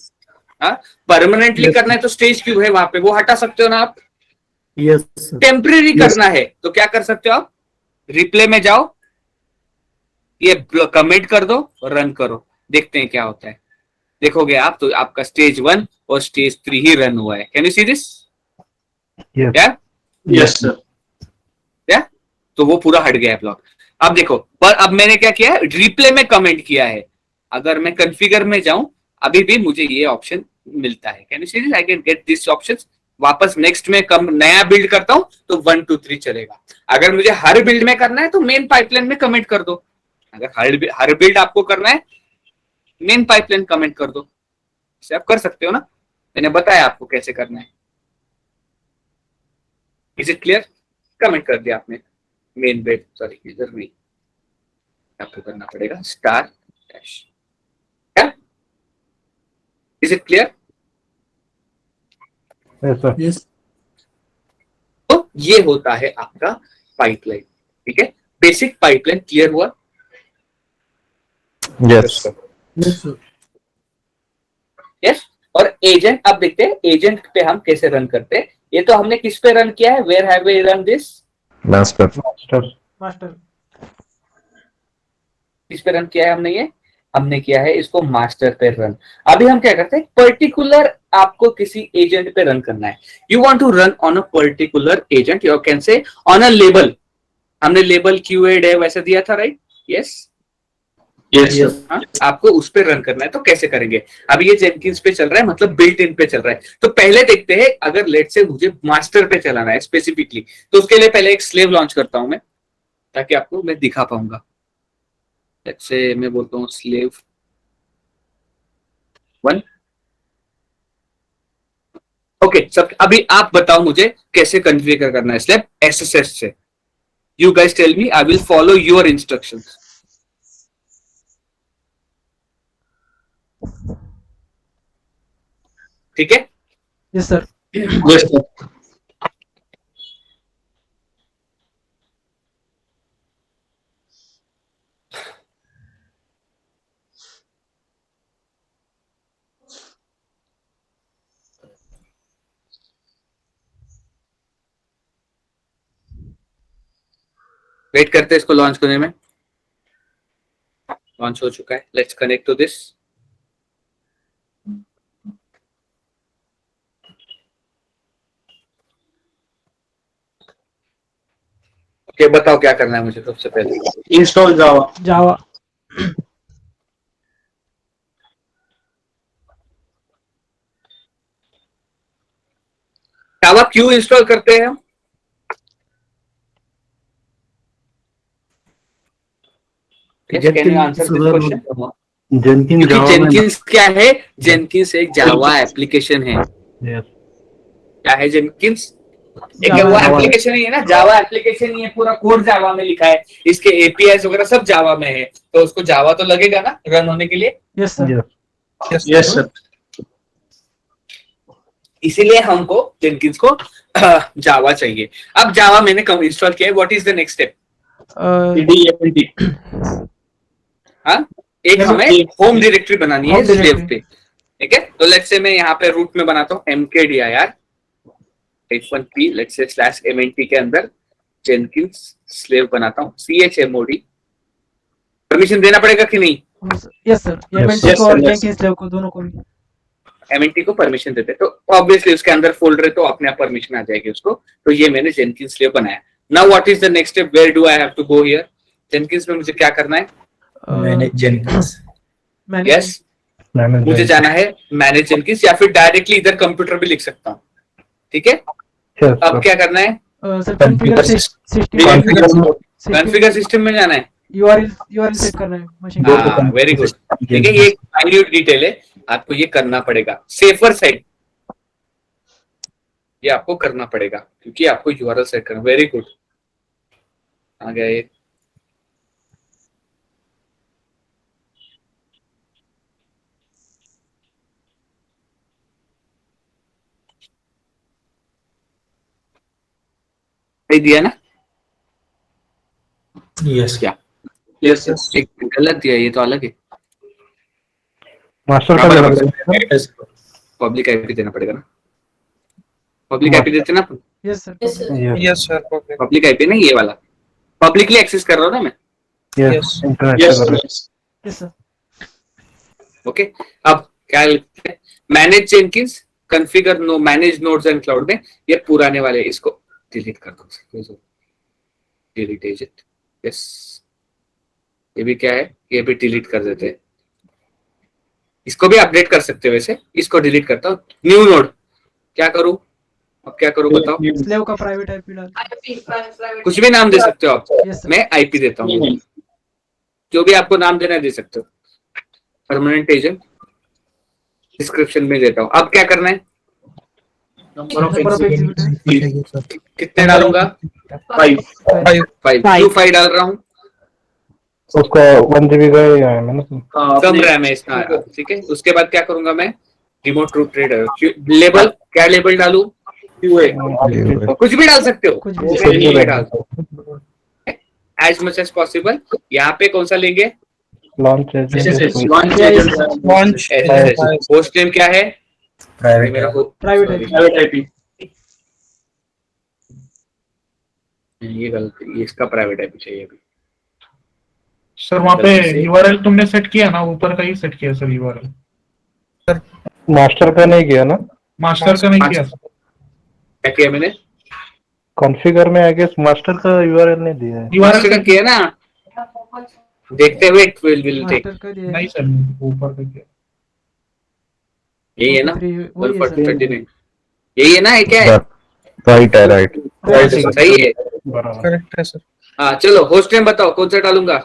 हाँ, परमानेंटली Yes. करना है तो स्टेज क्यों है वहां पे, वो हटा सकते हो ना आप। Yes, sir. टेम्पररी करना है तो क्या कर सकते हो आप? रिप्ले में जाओ, ये कमेंट कर दो और रन करो, देखते हैं क्या होता है। देखोगे आप तो आपका स्टेज 1 और स्टेज 3 ही रन हुआ है। Can you see this? Yes. या Yes, sir. तो वो पूरा हट गया है ब्लॉक। अब देखो, पर अब मैंने क्या किया है, रिप्ले में कमेंट किया है। अगर मैं कॉन्फ़िगर में जाऊं अभी भी मुझे ये ऑप्शन मिलता है। Can you see this? I can get this options. वापस नेक्स्ट में नया बिल्ड करता हूं तो 1 2 3 चलेगा। अगर मुझे हर बिल्ड में करना है तो मेन पाइपलाइन में कमेंट कर दो। अगर हर बिल्ड आपको करना है मेन पाइपलाइन कमेंट कर दो। इसे आप कर सकते हो ना, मैंने बताया आपको कैसे करना है। Is it clear? कमेंट कर दिया आपने मेन बिल्ड, सॉरी इधर नहीं, आपको करना पड़ेगा स्टार डैश। क्या? Is it clear? Yes, sir. Yes. तो ये होता है आपका पाइपलाइन, ठीक है? बेसिक पाइपलाइन क्लियर हुआ? Yes. Yes, sir. यस। और एजेंट, अब देखते हैं एजेंट पे हम कैसे रन करते हैं। ये तो हमने किस पे रन किया है? Where have we run this? Master. किस पे रन किया है हमने? ये हमने किया है इसको मास्टर पे रन। अभी हम क्या करते हैं, पर्टिकुलर आपको किसी एजेंट पे रन करना है। You want to run on a particular agent, you can say on a label. हमने लेबल क्यूएड है वैसे दिया था, राइट? यस। Yes, sir. हाँ, आपको उस पे रन करना है तो कैसे करेंगे? अब ये जेनकिंस पे चल रहा है, मतलब बिल्ट इन पे चल रहा है। तो पहले देखते हैं, अगर लेट से मुझे मास्टर पे चलाना है स्पेसिफिकली, तो उसके लिए पहले एक स्लेव लॉन्च करता हूं मैं, ताकि आपको मैं दिखा पाऊंगा। लेट से मैं बोलता हूँ स्लेव 1। ओके, सब अभी आप बताओ मुझे कैसे कॉन्फ़िगर करना है स्लेव एसएसएस से। You guys tell me, I will follow your instructions. ठीक है? Yes, sir. Yes, sir. Wait करते हैं इसको लॉन्च करने में। लॉन्च हो चुका है, let's connect to this. Okay, बताओ क्या करना है मुझे सबसे पहले। Install Java. Java. जावा क्यों इंस्टॉल करते हैं हम? Can you answer this question? Jenkins क्योंकि Java में जेनकिंस क्या है? जेनकिंस एक जावा एप्लीकेशन है। Yes. क्या है जेनकिंस? एक Java. वो एप्लीकेशन ही है ना, जावा एप्लीकेशन ही है, पूरा कोड जावा में लिखा है, इसके एपीआई वगैरह सब जावा में है, तो उसको जावा तो लगेगा ना रन होने के लिए। Yes, sir. Yes. Yes, sir. इसीलिए हमको जेनकिंस को जावा चाहिए। अब जावा मैंने कम इंस्टॉल किया है, what is the next step? cd हाँ, एक हमें होम डायरेक्टरी बनानी है Home directory. स्लेव पे, ठीक है? तो लेट्स से मैं यहाँ पे रूट में बनाता हूँ mkdir -p, let's say /mnt के अंदर जेनकिंस स्लेव बनाता हूँ chmod परमिशन देना पड़ेगा कि नहीं? यस सर, एमएनटी yes, को और yes. जेंकिंस लेव को दोनों को भी। एमएनटी को परमिशन देते हैं, तो ऑब्वियसली उसके अंदर फोल्डर है तो अपने आप परमिशन आ जाएगी उसको। तो ये मैंने जेनकिंस स्लेव बनाया। Now what is the next step, where do I have to go here? Jenkins में मुझे क्या करना है? Manage Jenkins. यस, मुझे जाना है मैनेज जेनकिंस, या फिर डायरेक्टली इधर कंप्यूटर भी लिख सकता हूँ। ठीक है, अब क्या करना है? Sir configure system, configure system में जाना है, यूआरएल सेट करना है मशीन। हाँ वेरी गुड। ठीक है, ये एक माइन्यूट डिटेल है, आपको ये करना पड़ेगा। सेफर साइड ये आपको करना पड़ेगा क्योंकि आपको यूआरएल सेट करना। वेरी गुड, आ गया ये। सही दिया ना? यस क्या Yes, yes. एक गलत दिया, ये तो अलग है। मास्टर का देना पड़ेगा। पब्लिक आईपी देना पड़ेगा ना, पब्लिक आईपी देते ना। Yes sir, yes public IP नहीं, ये वाला पब्लिकली एक्सेस कर रहा हूँ ना मैं। यस इंटरनेट Yes, से कर रहे yes. Yes sir. ओके, अब क्या लिखते हैं? Manage Jenkins configure know manage nodes and cloud में ये पुराने वाले इसको डिलीट कर दो। डिलीट एजेंट, यस, ये भी क्या है, ये भी डिलीट कर देते हैं। इसको भी अपडेट कर सकते हो वैसे, इसको डिलीट करता हूँ। न्यू नोड क्या करूँ? अब क्या करूँ बताओ? स्लेव का प्राइवेट आईपी डाल। कुछ भी नाम दे सकते हो आप। Yes sir. मैं आईपी देता हूँ, जो भी आपको नाम देना है दे सकते हो। परमानेंट एजेंट डिस्क्रिप्शन में देता हूँ। अब क्या करना है? Number of Number of executors. कितने डालूंगा? 5. 5। क्यों 5 डाल रहा हूँ? उसका 1 GB का ही है ना। कम रैम है इसका, ठीक है। उसके बाद क्या करूंगा मैं? रिमोट रूट ट्रेडर लेबल, क्या लेबल डालू? कुछ भी डाल सकते हो, कुछ भी। नहीं डाल एज मच एज पॉसिबल। यहाँ पे कौन सा लेंगे? Launch SSH. Launch agent. Host name क्या है? ये मेरा प्राइवेट आईपी। Private IP. ये गलत, ये इसका प्राइवेट आईपी चाहिए अभी। सर वहाँ पे यूआरएल तुमने सेट किया ना, ऊपर का ही सेट किया सर यूआरएल। मास्टर का नहीं किया ना, मास्टर का नहीं किया। क्या किया मैंने? कॉन्फ़िगर में आई गेस मास्टर का यूआरएल नहीं दिया है। मास्टर का किया ना, देखते हुए इट विल टेक। मास्टर का दिया है। नहीं सर, ऊपर का किया। यही है ना? वही है सर। यही है ना? ये क्या है? राइट है, राइट सही है। बराबर। करेक्ट है सर। हाँ चलो, होस्ट नेम बताओ कौन सा डालूंगा?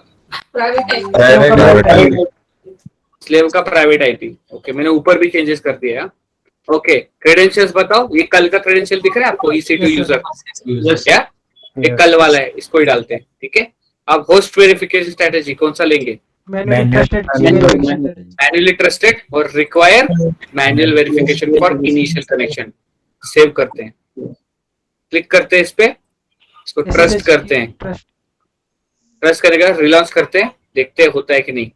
स्लेव का प्राइवेट आईपी। ओके, मैंने ऊपर भी चेंजेस कर दिया है। ओके, क्रेडेंशियल्स बताओ। ये कल का क्रेडेंशियल दिख रहा है आपको? EC2 user Yes. क्या? ये कल वाला है, इसको ही डालते हैं। ठीक है, अब होस्ट वेरिफिकेशन स्ट्रेटेजी कौन सा लेंगे? मैन्युअली ट्रस्टेड और require manual verification for initial connection. Save करते हैं, क्लिक करते हैं इस पे, इसको ट्रस्ट करते हैं। ट्रस्ट करेगा, रिलॉन्च करते हैं, देखते हैं होता है कि नहीं।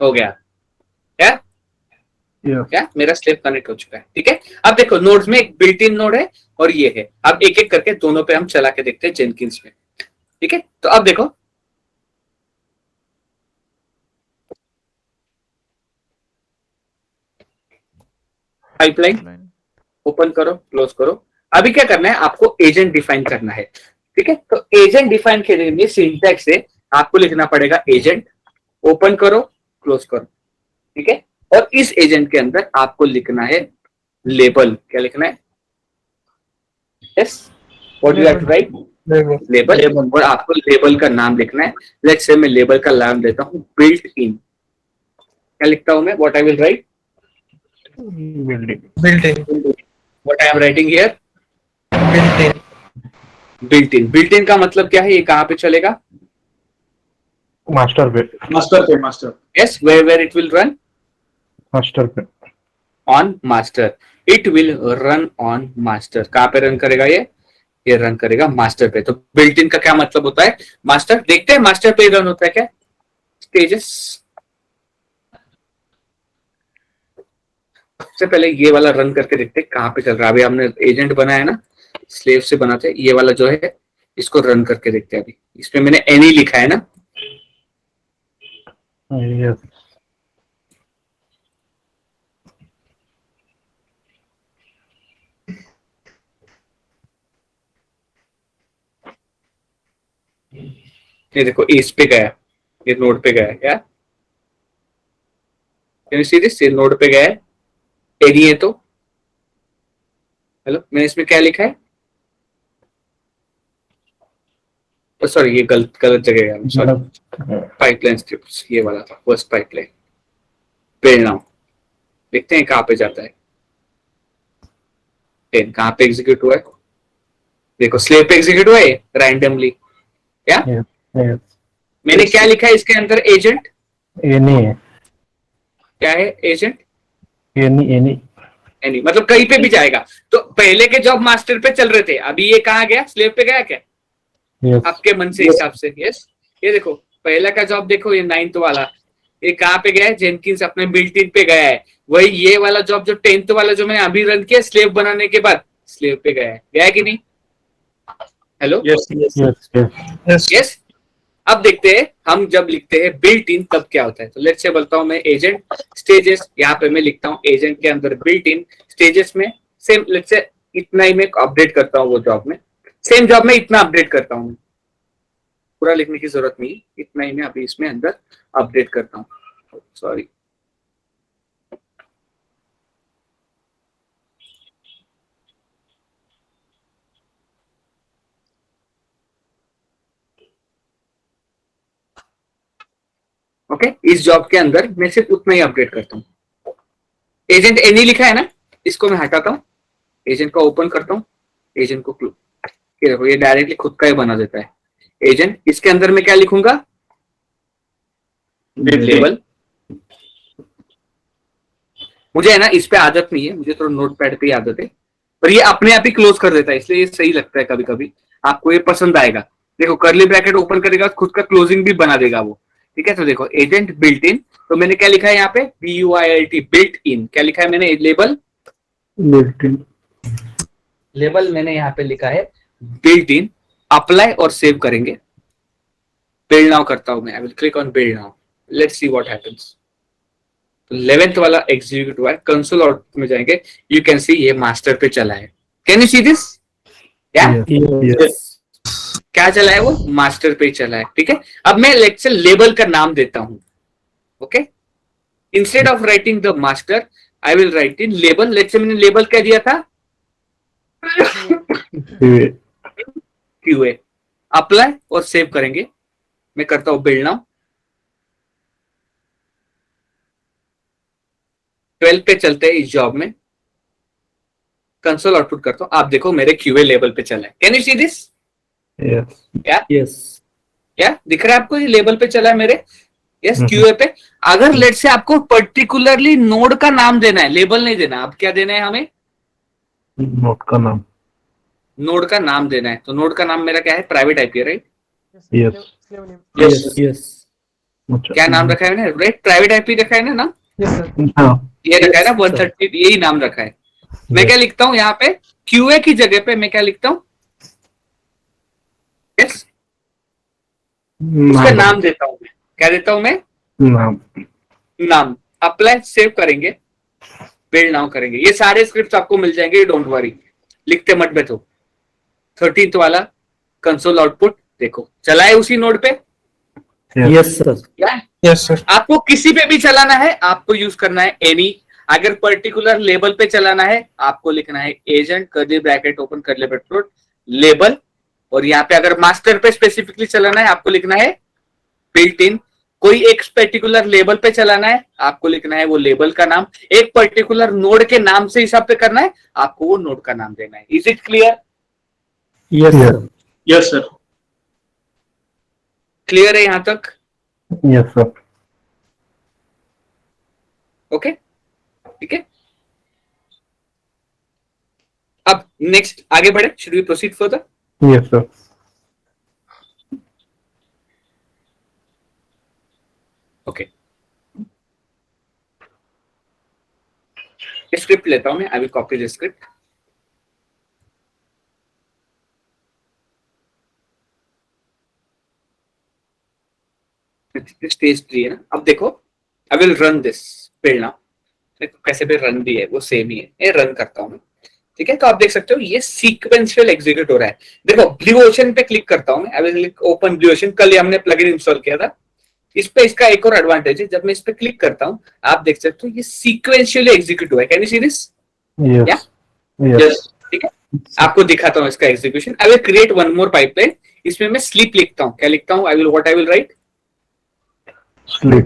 हो गया क्या? क्या मेरा स्लेव कनेक्ट हो चुका है। ठीक है, अब देखो नोड्स में एक बिल्ट इन नोड है और ये है। अब एक एक करके दोनों पे हम चला के देखते हैं जेनकिंस में। ठीक है, तो अब देखो पाइपलाइन ओपन करो, क्लोज करो। अभी क्या करना है आपको? एजेंट डिफाइन करना है। ठीक है, तो एजेंट डिफाइन करने के लिए सिंटैक्स से आपको लिखना पड़ेगा एजेंट, ओपन करो, क्लोज करो। ठीक है, और इस एजेंट के अंदर आपको लिखना है लेबल। क्या लिखना है? Yes, what do have to write? Label. और आपको लेबल का नाम लिखना है। लेट्स से मैं लेबल का नाम देता हूं बिल्ट इन। क्या लिखता हूं मैं? What I will write? Built in. What I am writing here? Built in. Built in. Built in का मतलब क्या है? ये कहां पे चलेगा? मास्टर पे। Master. Yes, where it will run? Master पे। On master. It will run on master. कहां पे रन करेगा ये रन करेगा मास्टर पे। तो बिल्ट इन का क्या मतलब होता है? मास्टर। देखते हैं मास्टर पे रन होता है क्या? स्टेजेस सबसे पहले ये वाला रन करके देखते हैं कहाँ पे चल रहा है। अभी हमने एजेंट बनाया ना, स्लेव से बनाते, ये वाला जो है इसको रन करके देखते हैं। अभी इसमें मैंने एनी लिखा है ना, यस ये देखो इस पे गया, ये नोड पे गया है क्या, सीरीज ये नोड पे गया है, एनी है तो हेलो, मैंने इसमें क्या लिखा है, सॉरी ये गलत गलत जगह गया, सॉरी। पाइपलाइन स्क्रिप्ट्स ये वाला था, फर्स्ट पाइपलाइन। बिल्ड नाउ देखते हैं कहाँ पे जाता है। 10 कहाँ पे एग्जीक्यूट हुआ है, देखो स्लेव पे एग्जीक्यूट हुआ है रैंडमली क्या। यस मैंने क्या लिखा है इसके अंदर, एजेंट एनी है, क्या है, एजेंट एनी एनी एनी, मतलब कहीं पे भी जाएगा। तो पहले के जॉब मास्टर पे चल रहे थे, अभी ये कहाँ गया, स्लेव पे गया क्या यस आपके मन से हिसाब से। यस ये देखो पहला का जॉब देखो, ये 9th वाला, ये कहाँ पे गया है, जेनकिंस अपने बिल्ट इन पे गया है। वही ये वाला जॉब जो 10th वाला जो मैंने अभी रन किया स्लेव बनाने के बाद, स्लेव पे गया है कि नहीं। Hello Yes, yes. Yes yes yes. अब देखते हैं हम जब लिखते हैं बिल्ट इन तब क्या होता है। तो लेट्स से बोलता हूं मैं एजेंट स्टेजेस, यहाँ पे मैं लिखता हूँ एजेंट के अंदर बिल्ट इन स्टेजेस में सेम, लेट्स से इतना ही मैं अपडेट करता हूँ वो जॉब में, सेम जॉब में इतना अपडेट करता हूँ, पूरा लिखने की जरूरत नहीं, इतना ही मैं अभी इसमें अंदर अपडेट करता हूँ। सॉरी ओके, इस जॉब के अंदर मैं सिर्फ उतना ही अपडेट करता हूँ। एजेंट एनी लिखा है ना, इसको मैं हटाता हूँ, एजेंट को ओपन करता हूँ, एजेंट को क्लोज, ये देखो ये डायरेक्टली खुद का ही बना देता है एजेंट। इसके अंदर मैं क्या लिखूंगा, लेबल। मुझे है ना इस पे आदत नहीं है, मुझे थोड़ा नोटपैड पे ही आदत है, पर ये अपने आप ही क्लोज कर देता है, इसलिए ये सही लगता है। कभी कभी आपको ये पसंद आएगा। देखो कर्ली ब्रैकेट ओपन करेगा, खुद का क्लोजिंग भी बना देगा वो, ठीक है। तो देखो एजेंट बिल्ट इन, तो मैंने क्या लिखा है यहाँ पे, BUILT बिल्ट इन, क्या लिखा है मैंने, लेबल। लेबल मैंने यहाँ पे लिखा है बिल्ट इन। अप्लाई और सेव करेंगे। बिल्ड नाउ करता हूं मैं, I will click on build now, let's see what happens. तो 11th वाला एग्जीक्यूट हुआ है, कंसोल आउटपुट में जाएंगे, यू कैन सी ये मास्टर पे चला है। कैन यू सी दिस, क्या यस क्या चला है, वो मास्टर पे चला है, ठीक है। अब मैं लेक्चर लेबल का नाम देता हूं, okay. Instead of writing the master I will write in label. Let's say मैंने लेबल क्या दिया था, QA। अप्लाई और सेव करेंगे, मैं करता हूं बिल्ड नाउ। 12 पे चलते हैं इस जॉब में, कंसोल आउटपुट करता हूं, आप देखो मेरे QA लेवल पे चला है। Can you see this, yes क्या Yes. क्या दिख रहा है आपको, ये लेवल पे चला है मेरे। यस QA पे। अगर लेट से आपको पर्टिकुलरली नोड का नाम देना है, लेबल नहीं देना, अब क्या देना है हमें, नोट का नाम नोड का नाम देना है। तो नोड का नाम मेरा क्या है, private IP, right. Yes. Slave name. Yes. Yes. अच्छा क्या नाम रखा है मैंने, राइट, प्राइवेट आईपी रखा है ना नाम, Yes, sir. हाँ ये रखा है ना 130, यही नाम रखा है। मैं क्या लिखता हूं यहाँ पे, QA की जगह पे मैं क्या लिखता हूँ, यस उसका नाम देता हूं मैं, क्या देता हूं मैं, नाम नाम। अप्लाई सेव करेंगे, बिल्ड नाउ करेंगे, ये सारे स्क्रिप्ट आपको मिल जाएंगे, डोंट वरी, लिखते मत बैठो। 13th वाला कंसोल आउटपुट देखो चला है उसी नोड पे, Yes, sir. क्या है? Yes sir. आपको किसी पे भी चलाना है, आपको यूज करना है एनी। अगर पर्टिकुलर लेबल पे चलाना है, आपको लिखना है agent curly bracket open curly bracket label. और यहाँ पे अगर मास्टर पे स्पेसिफिकली चलाना है, आपको लिखना है बिल्ट इन। कोई एक पर्टिकुलर लेबल पे चलाना है, आपको लिखना है वो लेबल का नाम। एक पर्टिकुलर नोड के नाम से हिसाब पे करना है, आपको वो नोड का नाम देना है। Is it clear, Yes, Yes. sir. Yes, sir. Clear है यहां तक, यस सर ओके ठीक है। अब नेक्स्ट आगे बढ़े, should we proceed further. Yes sir okay script लेता हूं मैं, I will copy the script. Stage 3 है ना। अब देखो I will run this build now. देखो कैसे भी रन भी है वो सेम ही है, ये रन करता हूं मैं, ठीक है। तो आप देख सकते हो ये सीक्वेंशियल एग्जीक्यूट हो रहा है। देखो ब्लू ओशन पे क्लिक करता हूं मैं, I will open blue ocean. कल ये हमने प्लगइन इंस्टॉल किया था इस पे। इसका एक और एडवांटेज है, जब मैं इस पे क्लिक करता हूं आप देख सकते हो ये सीक्वेंशियली एग्जीक्यूट हुआ है। Can you see this? Yes. Yes. ठीक है, आपको दिखाता हूं इसका execution. I will create one more pipeline. इसमें मैं स्लीप लिखता हूं। क्या लिखता हूं? I will write Sleep.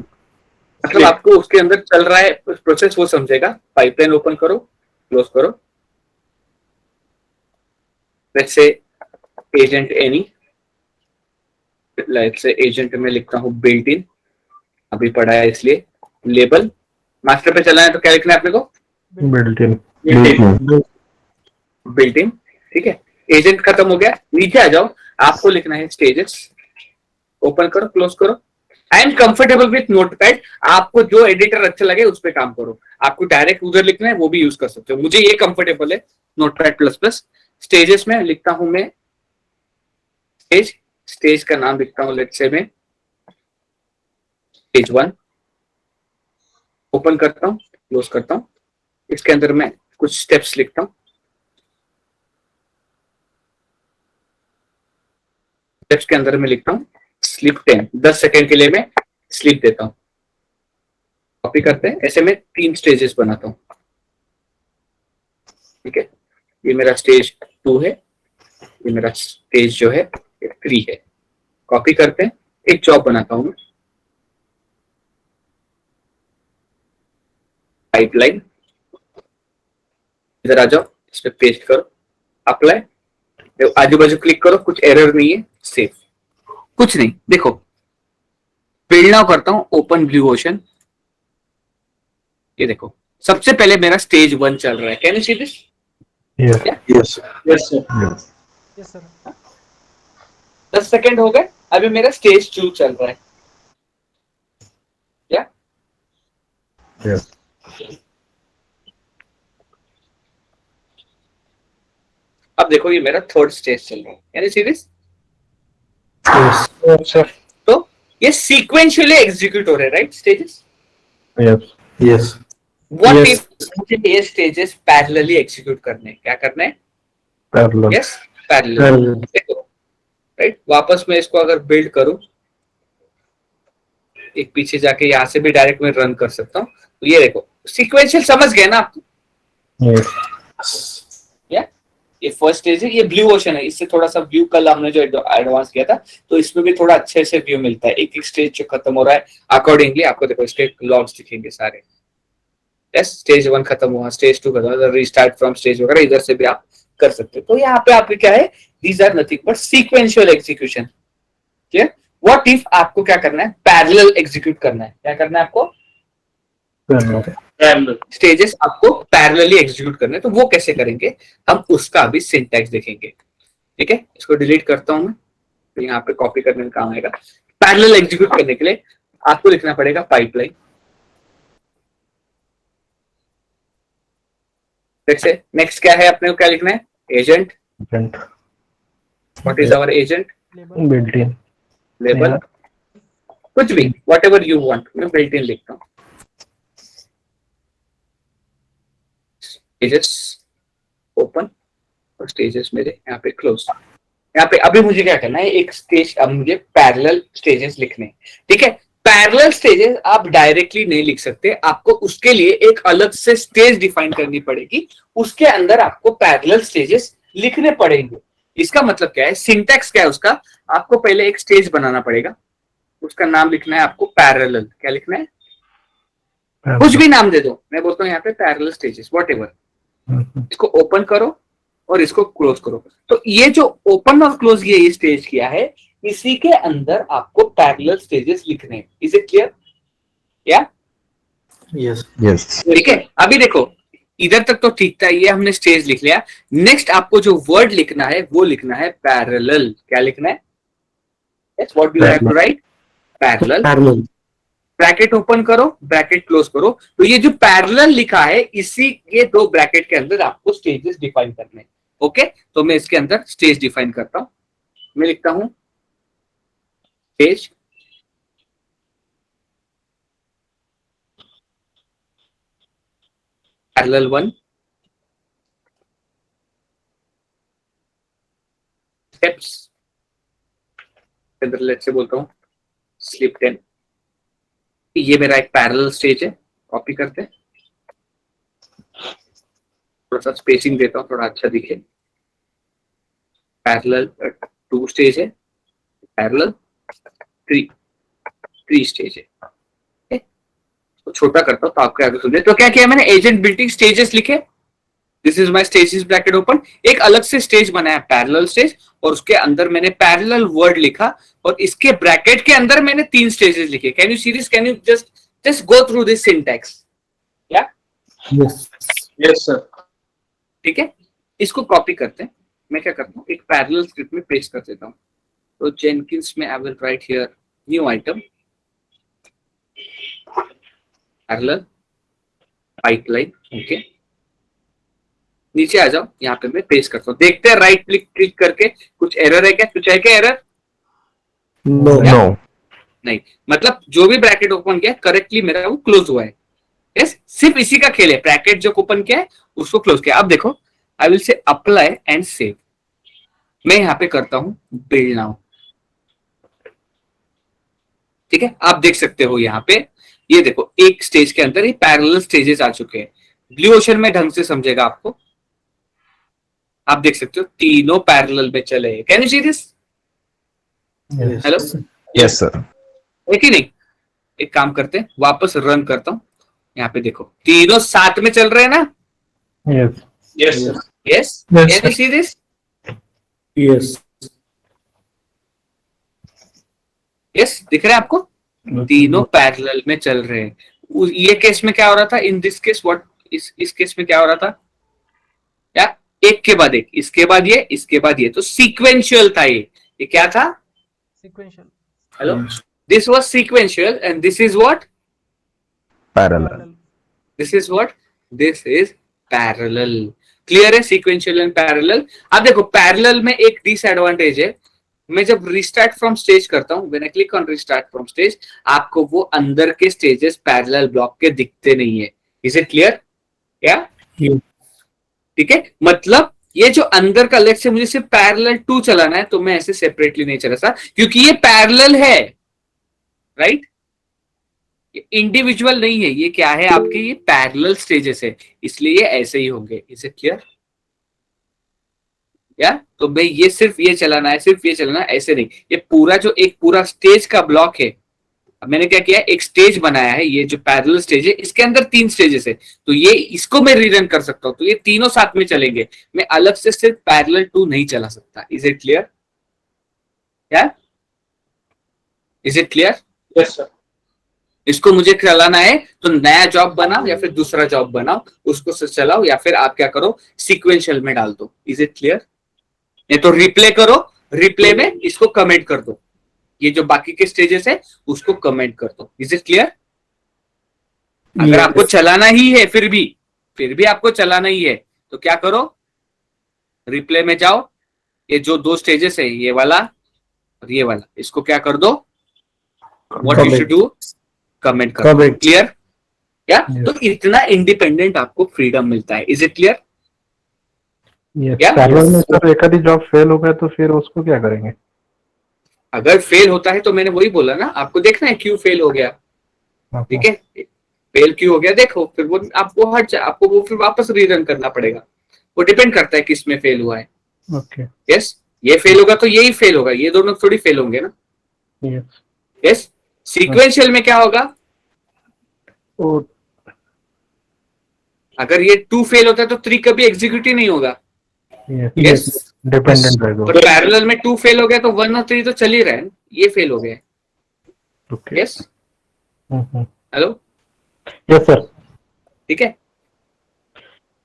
मतलब आपको उसके अंदर चल रहा है प्रोसेस वो समझेगा। पाइपलाइन ओपन करो, क्लोज करो। Let's say agent any, let's say agent में लिखता हूं बिल्ट इन, अभी पढ़ा है इसलिए। लेबल मास्टर पे चला है तो क्या लिखना है अपने को? Built in. बिल्ट इन, ठीक है। एजेंट खत्म हो गया, नीचे आ जाओ। आपको लिखना है स्टेजेस। ओपन करो, क्लोज करो। I am comfortable with notepad. आपको जो एडिटर अच्छा लगे उस पर काम करो। आपको डायरेक्ट उधर लिखना है वो भी यूज कर सकते हो। मुझे ये कंफर्टेबल है नोटपैड प्लस प्लस। स्टेजेस में लिखता हूं मैं स्टेज, स्टेज का नाम लिखता हूं लेट्स से मैं स्टेज 1। ओपन करता हूं, क्लोज करता हूं। इसके अंदर मैं कुछ स्टेप्स लिखता हूं। स्टेप्स के अंदर मैं लिखता हूं स्लीप 10, 10 सेकेंड के लिए मैं स्लीप देता हूं। कॉपी करते हैं, ऐसे में 3 स्टेजेस बनाता हूं, ठीक है। ये मेरा स्टेज 2 है, ये मेरा स्टेज जो है 3 है। कॉपी करते हैं, एक जॉब बनाता हूं मैं, पाइपलाइन। इधर आ जाओ, इस पे पेस्ट करो, अप्लाई, आजू बाजू क्लिक करो। कुछ एरर नहीं है, सेव, कुछ नहीं। देखो बिल्ड नाउ करता हूं, ओपन ब्लू ओशन। ये देखो सबसे पहले मेरा स्टेज 1 चल रहा है। Can you see this? Yes. Yes, sir. Yes. Yes sir. 10 second हो गए, अभी मेरा स्टेज 2 चल रहा है। क्या? Yes. अब देखो ये मेरा 3rd स्टेज चल रहा है। Can you see this? Sir तो ये सीक्वेंशियली एग्जीक्यूट हो रहे हैं, right? Stages. Yes. Yes. What Yes. If मुझे ये स्टेजेस पैरेलली एग्जीक्यूट करने हैं? क्या करना है? Parallel. Yes, parallel. Parallel. देखो राइट, वापस मैं इसको अगर बिल्ड करूं, एक पीछे जाके यहां से भी डायरेक्ट मैं रन कर सकता हूं। तो ये देखो सीक्वेंशियल, समझ गए ना आप? Yes. ये फर्स्ट स्टेज है, ये ब्लू ओशन है। इससे थोड़ा सा व्यू कल हमने जो एडवांस किया था तो इसमें भी थोड़ा अच्छे से व्यू मिलता है। एक एक स्टेज जो खत्म हो रहा है अकॉर्डिंगली आपको देखो इसके लॉग्स दिखेंगे सारे। यस, स्टेज 1 खत्म हुआ, स्टेज 2 खत्म हुआ, रीस्टार्ट फ्रॉम स्टेज वगैरह इधर से भी आप कर सकते हो। तो यहाँ पे आपके क्या है, these are nothing but sequential execution. Clear? What if आपको क्या करना है, पैरेलल एग्जीक्यूट करना है। क्या करना है आपको? Parallel. स्टेजेस आपको पैरेलली एग्जीक्यूट करने हैं। तो वो कैसे करेंगे हम उसका अभी सिंटैक्स देखेंगे, ठीक है। इसको डिलीट करता हूं मैं, तो यहाँ पे कॉपी करने में काम आएगा। पैरेलल एग्जीक्यूट करने के लिए आपको लिखना पड़ेगा पाइपलाइन। जैसे नेक्स्ट क्या है, अपने को क्या लिखना है? Agent. Agent. What is our agent? Label. Built in. Label, Yeah. कुछ भी, वट एवर यू वॉन्ट। मैं बिल्ट इन लिखता हूँ। स्टेजेस ओपन और स्टेजेस मेरे यहाँ पे क्लोज। यहाँ पे अभी मुझे क्या करना है, एक स्टेज, अब मुझे पैरेलल स्टेजेस लिखने हैं, ठीक है। पैरेलल स्टेजेस आप डायरेक्टली नहीं लिख सकते, आपको उसके लिए एक अलग से स्टेज डिफाइन करनी पड़ेगी। उसके अंदर आपको पैरेलल स्टेजेस लिखने पड़ेंगे। इसका मतलब क्या है, सिंटैक्स क्या है उसका? आपको पहले एक स्टेज बनाना पड़ेगा, उसका नाम लिखना है आपको पैरेलल। क्या लिखना है? कुछ भी नाम दे दो, मैं बोलता हूँ यहाँ पे पैरेलल स्टेजेस व्हाटएवर। इसको ओपन करो और इसको क्लोज करो। तो ये जो ओपन और क्लोज ये स्टेज किया है, इसी के अंदर आपको पैरेलल स्टेजेस लिखने हैं। Is it clear? या Yes. Yes. ठीक है। अभी देखो इधर तक तो ठीक था, ये हमने स्टेज लिख लिया। नेक्स्ट आपको जो वर्ड लिखना है वो लिखना है पैरेलल। क्या लिखना है? What do you have to write? Parallel. Parallel. Bracket open करो, ब्रैकेट क्लोज करो। तो ये जो पैरेलल लिखा है इसी ये दो ब्रैकेट के अंदर आपको स्टेजेस डिफाइन करने। ओके, तो मैं इसके अंदर स्टेज डिफाइन करता हूं। मैं लिखता हूं स्टेज पैरेलल 1 स्टेप्स के अंदर लेट्स से बोलता हूं स्लिप 10। ये मेरा एक पैरेलल स्टेज है, कॉपी करते हैं, थोड़ा सा स्पेसिंग देता हूं थोड़ा अच्छा दिखे। पैरेलल 2 स्टेज है, पैरेलल 3 स्टेज है। okay? तो छोटा करता हूं तो आपके आगे सुनिए। तो क्या किया मैंने, एजेंट बिल्डिंग स्टेजेस लिखे, this is my stages bracket open. एक अलग से स्टेज बनाया पैरेलल स्टेज, और उसके अंदर मैंने पैरेलल वर्ड लिखा, और इसके ब्रैकेट के अंदर मैंने 3 स्टेजेस लिखे। Can you see this, can you just go through this syntax? या Yes. Yes, sir. ठीक है, इसको कॉपी करते हैं। मैं क्या करता हूँ, एक पैरेलल स्क्रिप्ट में पेस्ट कर देता हूँ। तो जेनकिंस में I will write here new item parallel pipeline. Okay, नीचे आ जाओ, यहाँ पे मैं पेस्ट करता हूँ। देखते हैं राइट क्लिक करके कुछ एरर है क्या, कुछ है क्या एरर? नो नहीं, मतलब जो भी ब्रैकेट ओपन किया करेक्टली मेरा वो क्लोज हुआ है। यस, सिर्फ इसी का खेल है, ब्रैकेट जो ओपन किया है उसको क्लोज किया। अब देखो, I will say apply and save. मैं यहाँ पे करता हूं बिल्ड नाउ। ठीक है, आप देख सकते हो यहाँ पे, ये देखो एक स्टेज के अंदर ही पैरेलल स्टेजेस आ चुके हैं। ब्लू ओशन में ढंग से समझेगा आपको, आप देख सकते हो तीनों पैरेलल में चले। Can you see this? Hello, yes sir. है कि नहीं? एक काम करते हैं, वापस रन करता हूं। यहाँ पे देखो तीनों साथ में चल रहे हैं ना? Yes Yes, sir. Yes, Yes, can you see this? Yes. Yes, दिख रहा है आपको? तीनों पैरेलल में चल रहे हैं। ये केस में क्या हो रहा था, इन दिस केस व्हाट, इस केस में क्या हो रहा था, या एक के बाद एक, इसके बाद ये, इसके बाद ये, तो सीक्वेंशियल था ये क्या था? Sequential. Hello, this was sequential and this is what? Parallel. This is what? This is parallel. Clear है? Sequential and parallel. अब देखो पैरेलल में एक डिसएडवांटेज है, मैं जब रिस्टार्ट फ्रॉम स्टेज करता हूं, when I click on restart from stage, आपको वो अंदर के स्टेजेस पैरेलल ब्लॉक के दिखते नहीं है। Is it clear? क्या ठीक है, मतलब ये जो अंदर का लेट से मुझे सिर्फ पैरेलल 2 चलाना है, तो मैं ऐसे सेपरेटली नहीं चला सकता, क्योंकि ये पैरेलल है, राइट? ये इंडिविजुअल नहीं है, ये क्या है आपके, ये पैरेलल स्टेजेस है, इसलिए ये ऐसे ही होंगे। Is it clear? या तो भाई ये सिर्फ ये चलाना है, सिर्फ ये चलाना है, ऐसे नहीं। ये पूरा जो एक पूरा स्टेज का ब्लॉक है, अब मैंने क्या किया, एक स्टेज बनाया है, ये जो पैरेलल स्टेज है इसके अंदर 3 स्टेजेस है, तो ये इसको मैं रीरन कर सकता हूं, तो ये तीनों साथ में चलेंगे। मैं अलग से सिर्फ पैरेलल 2 नहीं चला सकता। Is it clear? या is it clear? Yes, sir. इसको मुझे चलाना है तो नया जॉब बनाओ या फिर दूसरा जॉब बनाओ, उसको से चलाओ, या फिर आप क्या करो, सीक्वेंशियल में डाल दो। Is it clear? नहीं तो रिप्ले करो, रिप्ले में इसको कमेंट कर दो, ये जो बाकी के स्टेजेस है उसको कमेंट कर दो। Is it clear? अगर आपको चलाना ही है, फिर भी आपको चलाना ही है, तो क्या करो, रिप्ले में जाओ, ये जो 2 स्टेजेस है, ये वाला और ये वाला, इसको क्या कर दो, what you should do, comment कर दो। क्लियर? क्या? तो इतना इंडिपेंडेंट आपको फ्रीडम मिलता है। Is it clear? क्या? पैरेलल में सर एक आधी जॉब फेल हो गया तो फिर उसको क्या करेंगे? अगर फेल होता है तो मैंने वही बोला ना, आपको देखना है क्यों फेल हो गया। ठीक है, फेल क्यों हो गया देखो, फिर वो आपको आपको वो फिर वापस रीरन करना पड़ेगा। वो डिपेंड करता है किस में फेल हुआ है। ओके, यस, ये फेल होगा तो यही फेल होगा, ये दोनों थोड़ी फेल होंगे ना। यस, सीक्वेंशियल में क्या होगा, अगर ये 2 फेल होता है तो 3 कभी एग्जीक्यूट ही नहीं होगा। यस, डिपेंडेंट रहेगा। और पैरेलल में 2 फेल हो गया तो 1 और 3 तो चल ही रहा है, ये फेल हो गया। Okay, yes, hello, yes sir. ठीक है।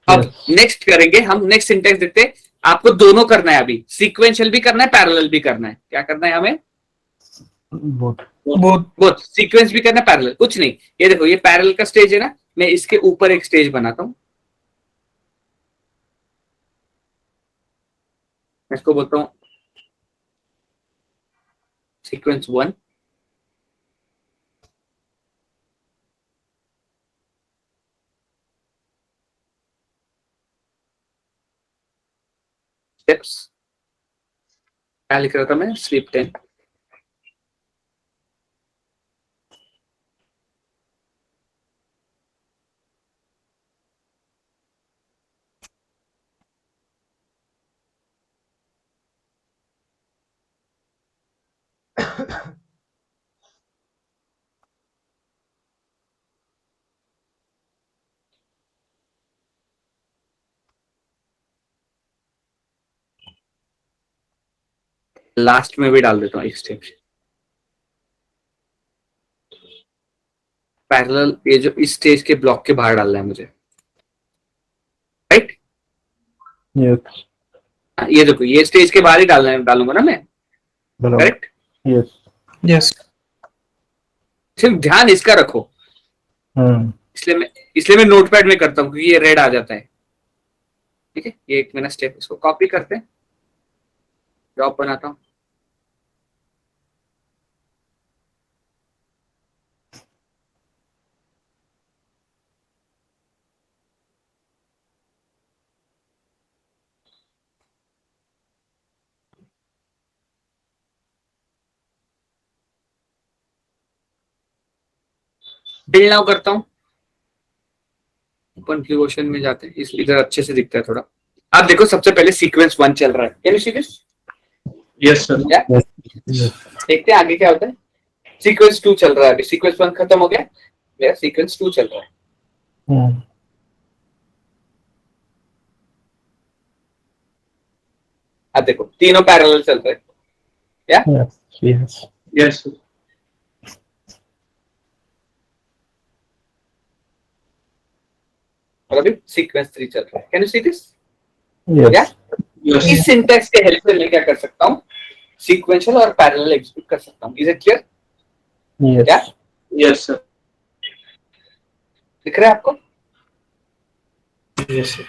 अब नेक्स्ट करेंगे हम, नेक्स्ट सिंटेक्स देखते हैं। आपको दोनों करना है, अभी सीक्वेंशियल भी करना है, पैरेलल भी करना है। क्या करना है हमें, बहुत बोथ सीक्वेंस भी करना, पैरेलल कुछ नहीं। ये देखो, ये पैरेलल का स्टेज है ना, मैं इसके ऊपर एक स्टेज बनाता हूं, मैं इसको बोलता हूं सीक्वेंस 1। स्टेप्स क्या लिख रहा था मैं, स्लीप 10। लास्ट में भी डाल देता हूँ एक स्टेप पैरेलल, ये जो इस स्टेज के ब्लॉक के बाहर डालना है मुझे, राइट। यस ये देखो, ये स्टेज के बाहर ही डालूंगा ना मैं, बराबर करेक्ट। यस यस सिर्फ ध्यान इसका रखो, इसलिए मैं नोटपैड में करता हूँ क्योंकि ये रेड आ जाता है। ठीक है, ये एक मेरा स्टेप, इसको कॉपी करते हैं, जॉब बनाता हूँ। बिल्ड नाउ करता हूँ, ओपन ब्लू ओशन में जाते हैं, इस इधर अच्छे से दिखता है थोड़ा। आप देखो, सबसे पहले सीक्वेंस 1 चल रहा है, can you see this? Yes, sir. देखते हैं आगे क्या होता है। सीक्वेंस 2 चल रहा है, अभी सीक्वेंस 1 खत्म हो गया, मेरा सीक्वेंस 2 चल रहा है। अब देखो, तीनों पैरेलल चल रहे हैं, क्या? Yes Yes, sir. और अभी सीक्वेंस 3 चल रहा है, can you see this? Yes Yes. इस सिंटैक्स के हेल्प से मैं क्या कर सकता हूँ, सीक्वेंशियल और पैरेलल एग्जीक्यूट कर सकता हूँ। Is it clear? क्या यस Yes, sir. दिख रहा है आपको? Yes, sir.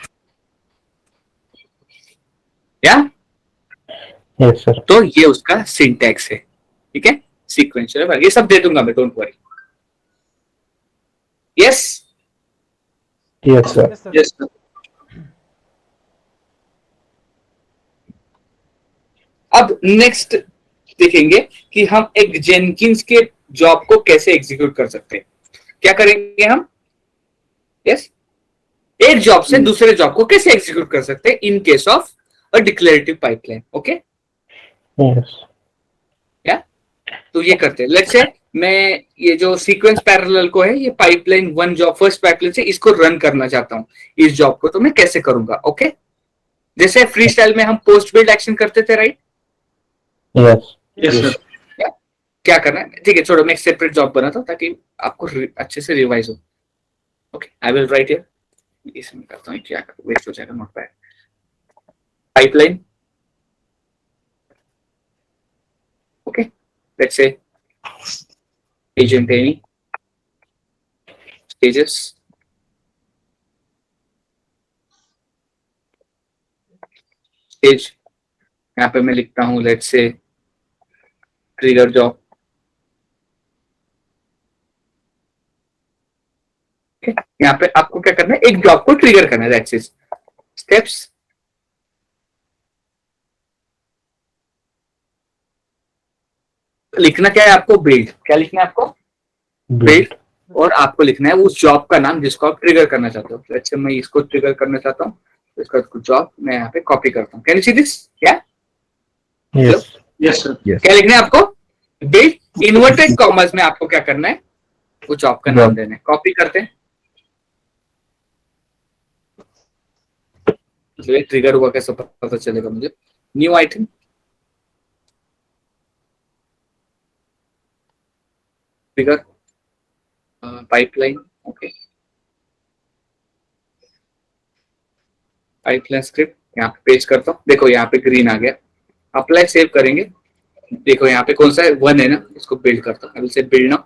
क्या? यस सर तो ये उसका सिंटैक्स है, ठीक है। सीक्वेंशियल, ये सब दे दूंगा मैं, don't worry. Yes, yes sir Yes, sir. Yes, sir. अब नेक्स्ट देखेंगे कि हम एक जेनकिंस के जॉब को कैसे एग्जीक्यूट कर सकते हैं। क्या करेंगे हम? यस, एक जॉब से दूसरे जॉब को कैसे एग्जीक्यूट कर सकते हैं in case of a declarative pipeline. Okay, yes तो ये करते हैं। लेट्स से मैं ये जो सीक्वेंस पैरेलल को है, ये पाइपलाइन 1 जॉब, फर्स्ट पाइपलाइन से इसको रन करना चाहता हूं इस जॉब को, तो मैं कैसे करूंगा? ओके, जैसे फ्री स्टाइल में हम पोस्ट बिल्ड एक्शन करते थे, राइट? Yes Yes, sir. क्या करना है, ठीक है, छोड़ो, मैं एक सेपरेट जॉब बनाता हूं ताकि आपको अच्छे से रिवाइज हो। Okay, I will write here, इसमें करता हूँ, क्या वेस्ट हो जाएगा note pad. Pipeline, okay, let's say agent any stages, stage, यहाँ पे मैं लिखता हूँ लेट्स से ट्रिगर जॉब। यहाँ पे आपको क्या करना है, एक जॉब को ट्रिगर करना है, दैट्स इट। स्टेप्स, लिखना क्या है आपको? बिल्ड। क्या लिखना है आपको? बिल्ड। और आपको लिखना है उस जॉब का नाम जिसको आप ट्रिगर करना चाहते हो। लेट्स से मैं इसको ट्रिगर करना चाहता हूँ, तो इसका जॉब मैं यहाँ पे कॉपी करता हूँ। Can you see this? क्या यस Yes, sir. क्या लिखना है आपको? बिल्ड, इन्वर्टेड कॉमर्स में आपको क्या करना है, वो जॉब का नाम देना है। कॉपी करते हैं, ट्रिगर हुआ कैसे पता चलेगा मुझे? New item, trigger pipeline, okay, pipeline script यहाँ पे पेस्ट करता हूँ। देखो यहाँ पे ग्रीन आ गया, अप्लाई सेव करेंगे, देखो यहाँ पे कौन सा है, 1 है ना, इसको बिल्ड करता हूँ। I will say build now.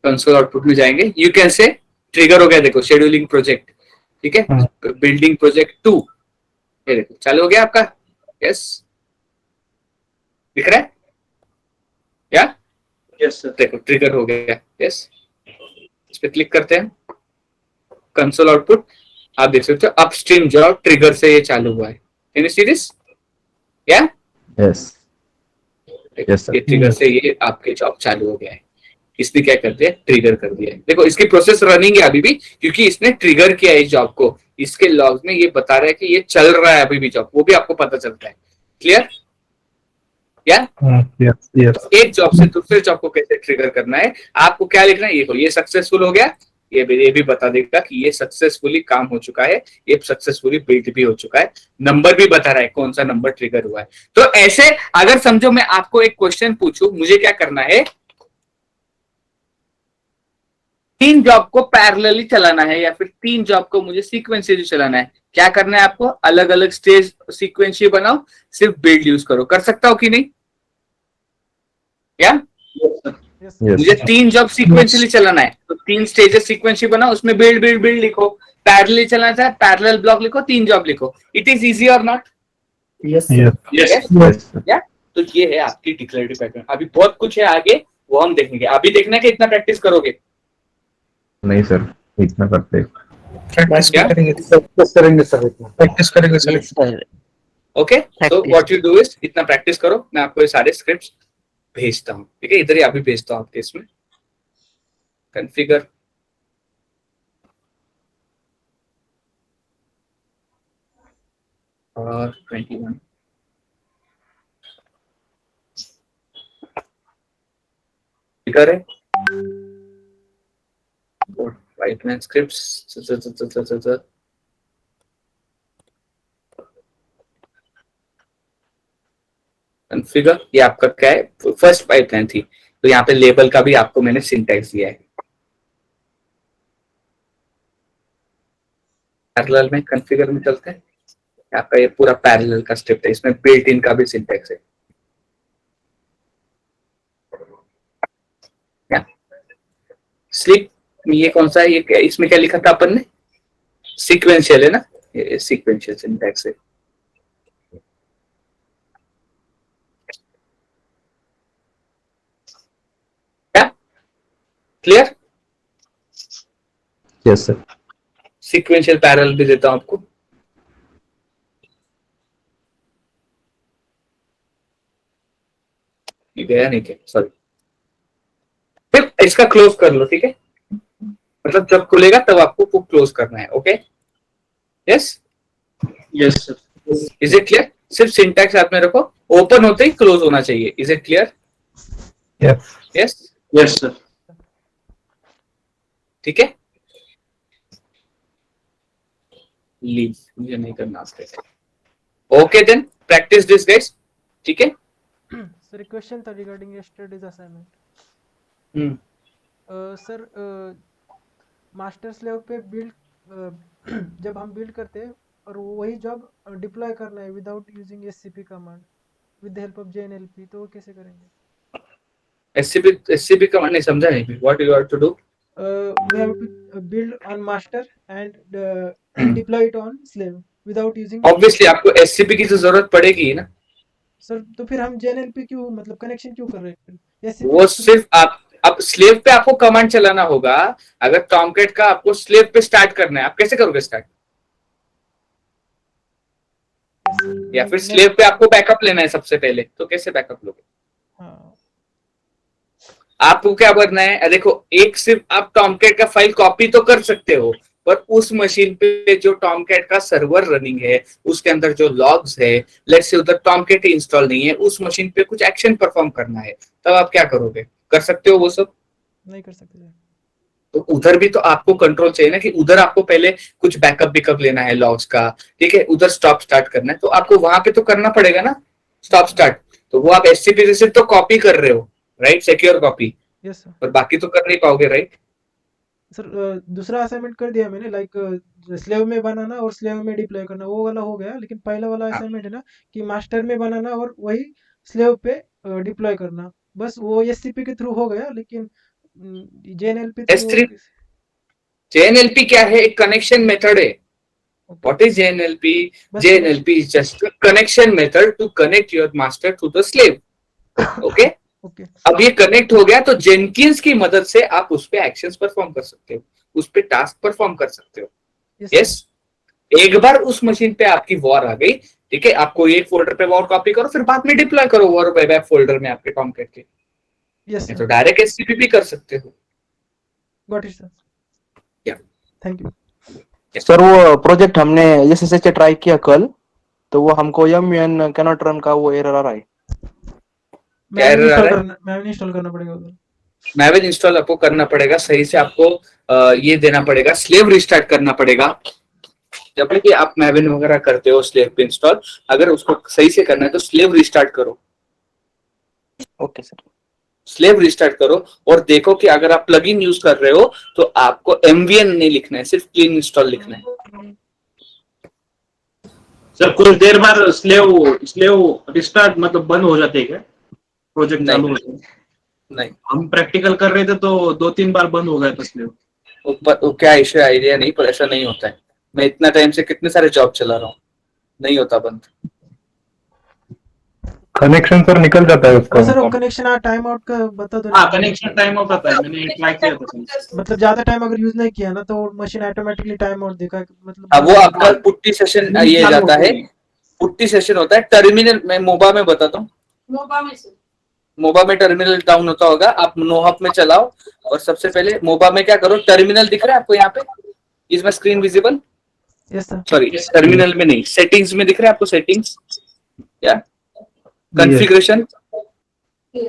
Console output में जाएंगे, यू कैन से ट्रिगर हो गया, देखो शेड्यूलिंग प्रोजेक्ट, ठीक है। बिल्डिंग प्रोजेक्ट 2, ये देखो चालू हो गया आपका। यस, दिख रहा है क्या? Yes sir. देखो ट्रिगर हो गया। यस, इस पे क्लिक करते हैं, कंसोल आउटपुट आप देख सकते हो, अपस्ट्रीम जॉब ट्रिगर से ये चालू हुआ है। Can you see this? या Yes. Yes, sir. ये ट्रिगर से ये आपके जॉब चालू हो गया है। इसने क्या कर दिया, ट्रिगर कर दिया है। देखो इसकी प्रोसेस रनिंग है अभी भी, क्योंकि इसने ट्रिगर किया है इस जॉब को। इसके लॉग में ये बता रहा है कि ये चल रहा है अभी भी जॉब, वो भी आपको पता चलता है। क्लियर? या यस यस एक जॉब से दूसरे जॉब को कैसे ट्रिगर करना है, आपको क्या लिखना है, ये सक्सेसफुल हो गया, ये भी बता देगा कि ये सक्सेसफुली काम हो चुका है, ये सक्सेसफुली बिल्ड भी हो चुका है। नंबर भी बता रहा है कौन सा नंबर ट्रिगर हुआ है। तो ऐसे अगर समझो मैं आपको एक क्वेश्चन पूछूं, मुझे क्या करना है, 3 जॉब को पैरेलली चलाना है या फिर 3 जॉब को मुझे सीक्वेंशियली चलाना है, क्या करना है आपको, अलग अलग स्टेज सीक्वेंशियल बनाओ, सिर्फ बिल्ड यूज करो। कर सकता हो कि नहीं? या Yes. Yes. मुझे 3 जॉब सीक्वेंशियली चलाना है, तो 3 स्टेजेस सीक्वेंशियल बनाओ, उसमें बिल्ड बिल्ड बिल्ड लिखो। पैरेलली चलाना है, पैरेलल ब्लॉक लिखो, 3 जॉब लिखो। इट इज इजी और not? Yes. Yes Yes, sir. तो ये है आपकी डिक्लेरेटिव पैटर्न। अभी बहुत कुछ है आगे, वो हम देखेंगे। अभी देखना है कि इतना प्रैक्टिस करोगे। नहीं सर, इतना करते हैं। प्रैक्टिस क्या? करेंगे, प्रैक्टिस करेंगे सर इतना। प्रैक्टिस करेंगे सर। ओके, तो व्हाट यू डू इज, इतना प्रैक्टिस करो। मैं आपको ये सारे स्क्रिप्ट्स भेजता हूँ, ठीक है, इधर ही अभी भेजता हूँ आपके इसमें। कॉन्फ़िगर और 21 फिगर है, पाइपलाइन स्क्रिप्ट्स। कॉन्फ़िगर, ये आपका क्या है, फर्स्ट पाइपलाइन थी, तो यहाँ पे लेबल का भी आपको मैंने सिंटैक्स दिया है। पैरेलल में कॉन्फ़िगर में चलते हैं, आपका ये पूरा पैरेलल का स्टेप है, इसमें बिल्ट इन का भी सिंटैक्स है। स्लिप, ये कौन सा है, ये इसमें क्या लिखा था अपन ने, सीक्वेंशियल है ना, ये सीक्वेंशियल सिंटैक्स है। क्या clear? Yes, sir. Sequential parallel भी देता हूं आपको। गया नहीं क्या, सॉरी। फिर इसका क्लोज कर लो, ठीक है, मतलब जब खुलेगा तब आपको वो क्लोज करना है। Okay, yes yes sir. Is it clear? सिर्फ सिंटैक्स हाथ में रखो, ओपन होते ही क्लोज होना चाहिए। Is it clear? Yes yes, yes sir. ठीक है। लीव मुझे नहीं करना आपके। Okay then practice this guys, ठीक है। सर एक क्वेश्चन था regarding yesterday's assignment. Sir master slave पे बिल्ड जब हम बिल्ड करते हैं और वही जॉब डिप्लॉय करना है without using SCP command with the help of JNLP, तो वो कैसे करेंगे? एससीपी कमांड नहीं समझा नहीं, what you have to do? We have to build on master and deploy it on slave without using obviously आपको एससीपी की तो जरूरत पड़ेगी ही ना। सर, तो फिर हम जेएनएलपी क्यों मतलब कनेक्शन क्यों कर रहे हैं? वो सिर्फ आप अब स्लेव पे आपको कमांड चलाना होगा। अगर टॉमकैट का आपको स्लेव पे स्टार्ट करना है, आप कैसे करोगे स्टार्ट? या फिर स्लेव पे आपको बैकअप लेना है सबसे पहले, तो कैसे बैकअप लोगे? हाँ, आपको क्या करना है, देखो एक सिर्फ आप टॉमकैट का फाइल कॉपी तो कर सकते हो, पर उस मशीन पे जो टॉमकैट का सर्वर रनिंग है उसके अंदर जो लॉग्स है, लेट्स से उधर टॉमकैट इंस्टॉल नहीं है, उस मशीन पे कुछ एक्शन परफॉर्म करना है, तब आप क्या करोगे? कर सकते हो वो सब? नहीं कर सकते सर। तो उधर भी तो आपको कंट्रोल चाहिए ना, कि उधर आपको पहले कुछ बैकअप बिकअप लेना है लॉग्स का, ठीक है, उधर स्टॉप स्टार्ट करना है, तो आपको वहां पे तो करना पड़ेगा ना स्टॉप स्टार्ट। तो वो आप एससीपी से सिर्फ तो कॉपी कर रहे हो, right, secure copy, yes sir. और बाकी तो कर नहीं पाओगे, राइट। सर दूसरा असाइनमेंट कर दिया मैंने, लाइक स्लेव में बनाना और स्लेव में डिप्लॉय करना, वो वाला हो गया। लेकिन पहला वाला असाइनमेंट है ना कि मास्टर में बनाना और वही स्लेव पे डिप्लॉय करना, बस वो एससीपी के थ्रू हो गया। लेकिन जेएनएलपी S3 JNLP क्या है? एक कनेक्शन मेथड है। What is JNLP? JNLP is just a connection method to connect your master to the slave. Okay? Okay अब ये कनेक्ट हो गया तो जेनकिंस की मदद से आप उस पे एक्शंस परफॉर्म कर सकते हो, उस पे टास्क परफॉर्म कर सकते हो। यस, एक बार उस मशीन पे आपकी वॉर आ गई, ठीक है, आपको एक फोल्डर पे वॉर कॉपी करो, फिर बाद में डिप्लॉय करो वॉर वेब फोल्डर में आपके टॉमकैट के। यस तो डायरेक्ट एससीपी भी कर सकते हो। Got it sir, Yeah. Thank you. Sir वो प्रोजेक्ट हमने एसएसएच ट्राई किया कल, तो वो हमको MUN कैनॉट रन का वो एरर आ रहा है। मैनुअल इंस्टॉल करना पड़ेगा उधर। मैविन इंस्टॉल आपको करना पड़ेगा सही से, आपको ये देना पड़ेगा, स्लेव रिस्टार्ट करना पड़ेगा। जब भी आप मैविन वगैरह करते हो स्लेव पे इंस्टॉल, अगर उसको सही से करना है तो स्लेव रिस्टार्ट करो। Okay sir. स्लेव रिस्टार्ट करो और देखो कि अगर आप प्लगइन यूज कर रहे हो तो आपको MVN नहीं लिखना है, सिर्फ क्लीन इंस्टॉल लिखना है। सर कुछ देर बाद स्लेव रिस्टार्ट मतलब बंद हो जाते हैं क्या? प्रोजेक्ट नहीं। चालू होते हैं? नहीं, हम प्रैक्टिकल कर रहे थे तो 2-3 बार बंद हो गया था स्लेव। वो क्या इश्यू आइडिया नहीं, पर ऐसा नहीं होता है। मैं इतना टाइम से कितने सारे जॉब चला रहा हूँ, नहीं होता बंद। कनेक्शन सर निकल जाता है उसका। सर वो कनेक्शन टाइम आउट का बता दो। हाँ, कनेक्शन टाइम आउट आता है, मैंने ट्राई किया था। मतलब ज्यादा टाइम अगर यूज नहीं किया ना तो मशीन ऑटोमेटिकली टाइम आउट देगा, मतलब अब वो आपका पुट्टी सेशन ये जाता है, पुट्टी सेशन होता है टर्मिनल में। मोबा में बताता हूँ, मोबा में टर्मिनल डाउन होता होगा, आप नोहप में चलाओ और सबसे पहले मोबा में क्या करो, टर्मिनल दिख रहा है आपको यहाँ पे, is my screen visible? Yes sir. Sorry, terminal में नहीं, सेटिंग्स में दिख रहा है आपको, सेटिंग्स या कॉन्फ़िगरेशन,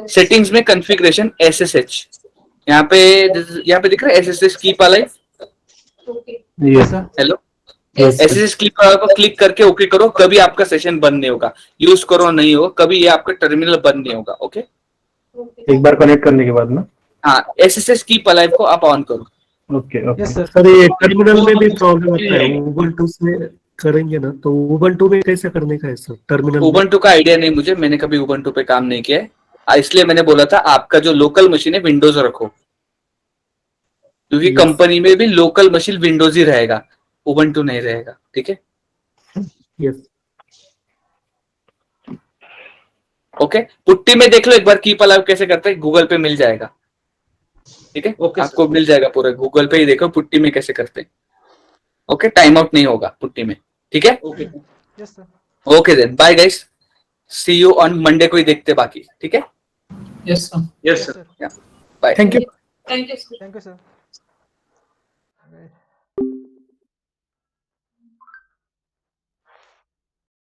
सेटिंग्स में कॉन्फ़िगरेशन SSH, यहाँ पे दिख रहा है SSH keep alive. Yes hello, SSH keep alive पर क्लिक करके ओके करो, कभी आपका सेशन बंद नहीं होगा। यूज करो नहीं होगा कभी, ये आपका टर्मिनल बंद नहीं होगा। ओके, एक बार कनेक्ट करने के बाद ना। हाँ, SSH कीप अलाइव को आप ऑन करो। Okay okay yes sir. Sir ये टर्मिनल में भी प्रॉब्लम आता है, उबंटू से करेंगे ना तो उबंटू में कैसे करने का है सर टर्मिनल? उबंटू का आइडिया नहीं मुझे, मैंने कभी उबंटू पे काम नहीं किया है, इसलिए मैंने बोला था आपका जो लोकल मशीन है विंडोज रखो, क्योंकि कंपनी में भी लोकल मशीन विंडोज ही रहेगा, उबंटू नहीं रहेगा। ठीक है, यस। ओके। पुट्टी में देख लो एक बार कीप अलाइव कैसे करते हैं, गूगल पे मिल जाएगा। ठीक है, ओके आपको मिल जाएगा पूरा, गूगल पे ही देखो पुट्टी में कैसे करते हैं। ओके, टाइम आउट नहीं होगा पुट्टी में। ठीक है, okay yes sir. Okay then, bye guys, see you on Monday को ही देखते बाकी। ठीक है, yes sir. Yes sir. Bye, thank you. Thank you sir.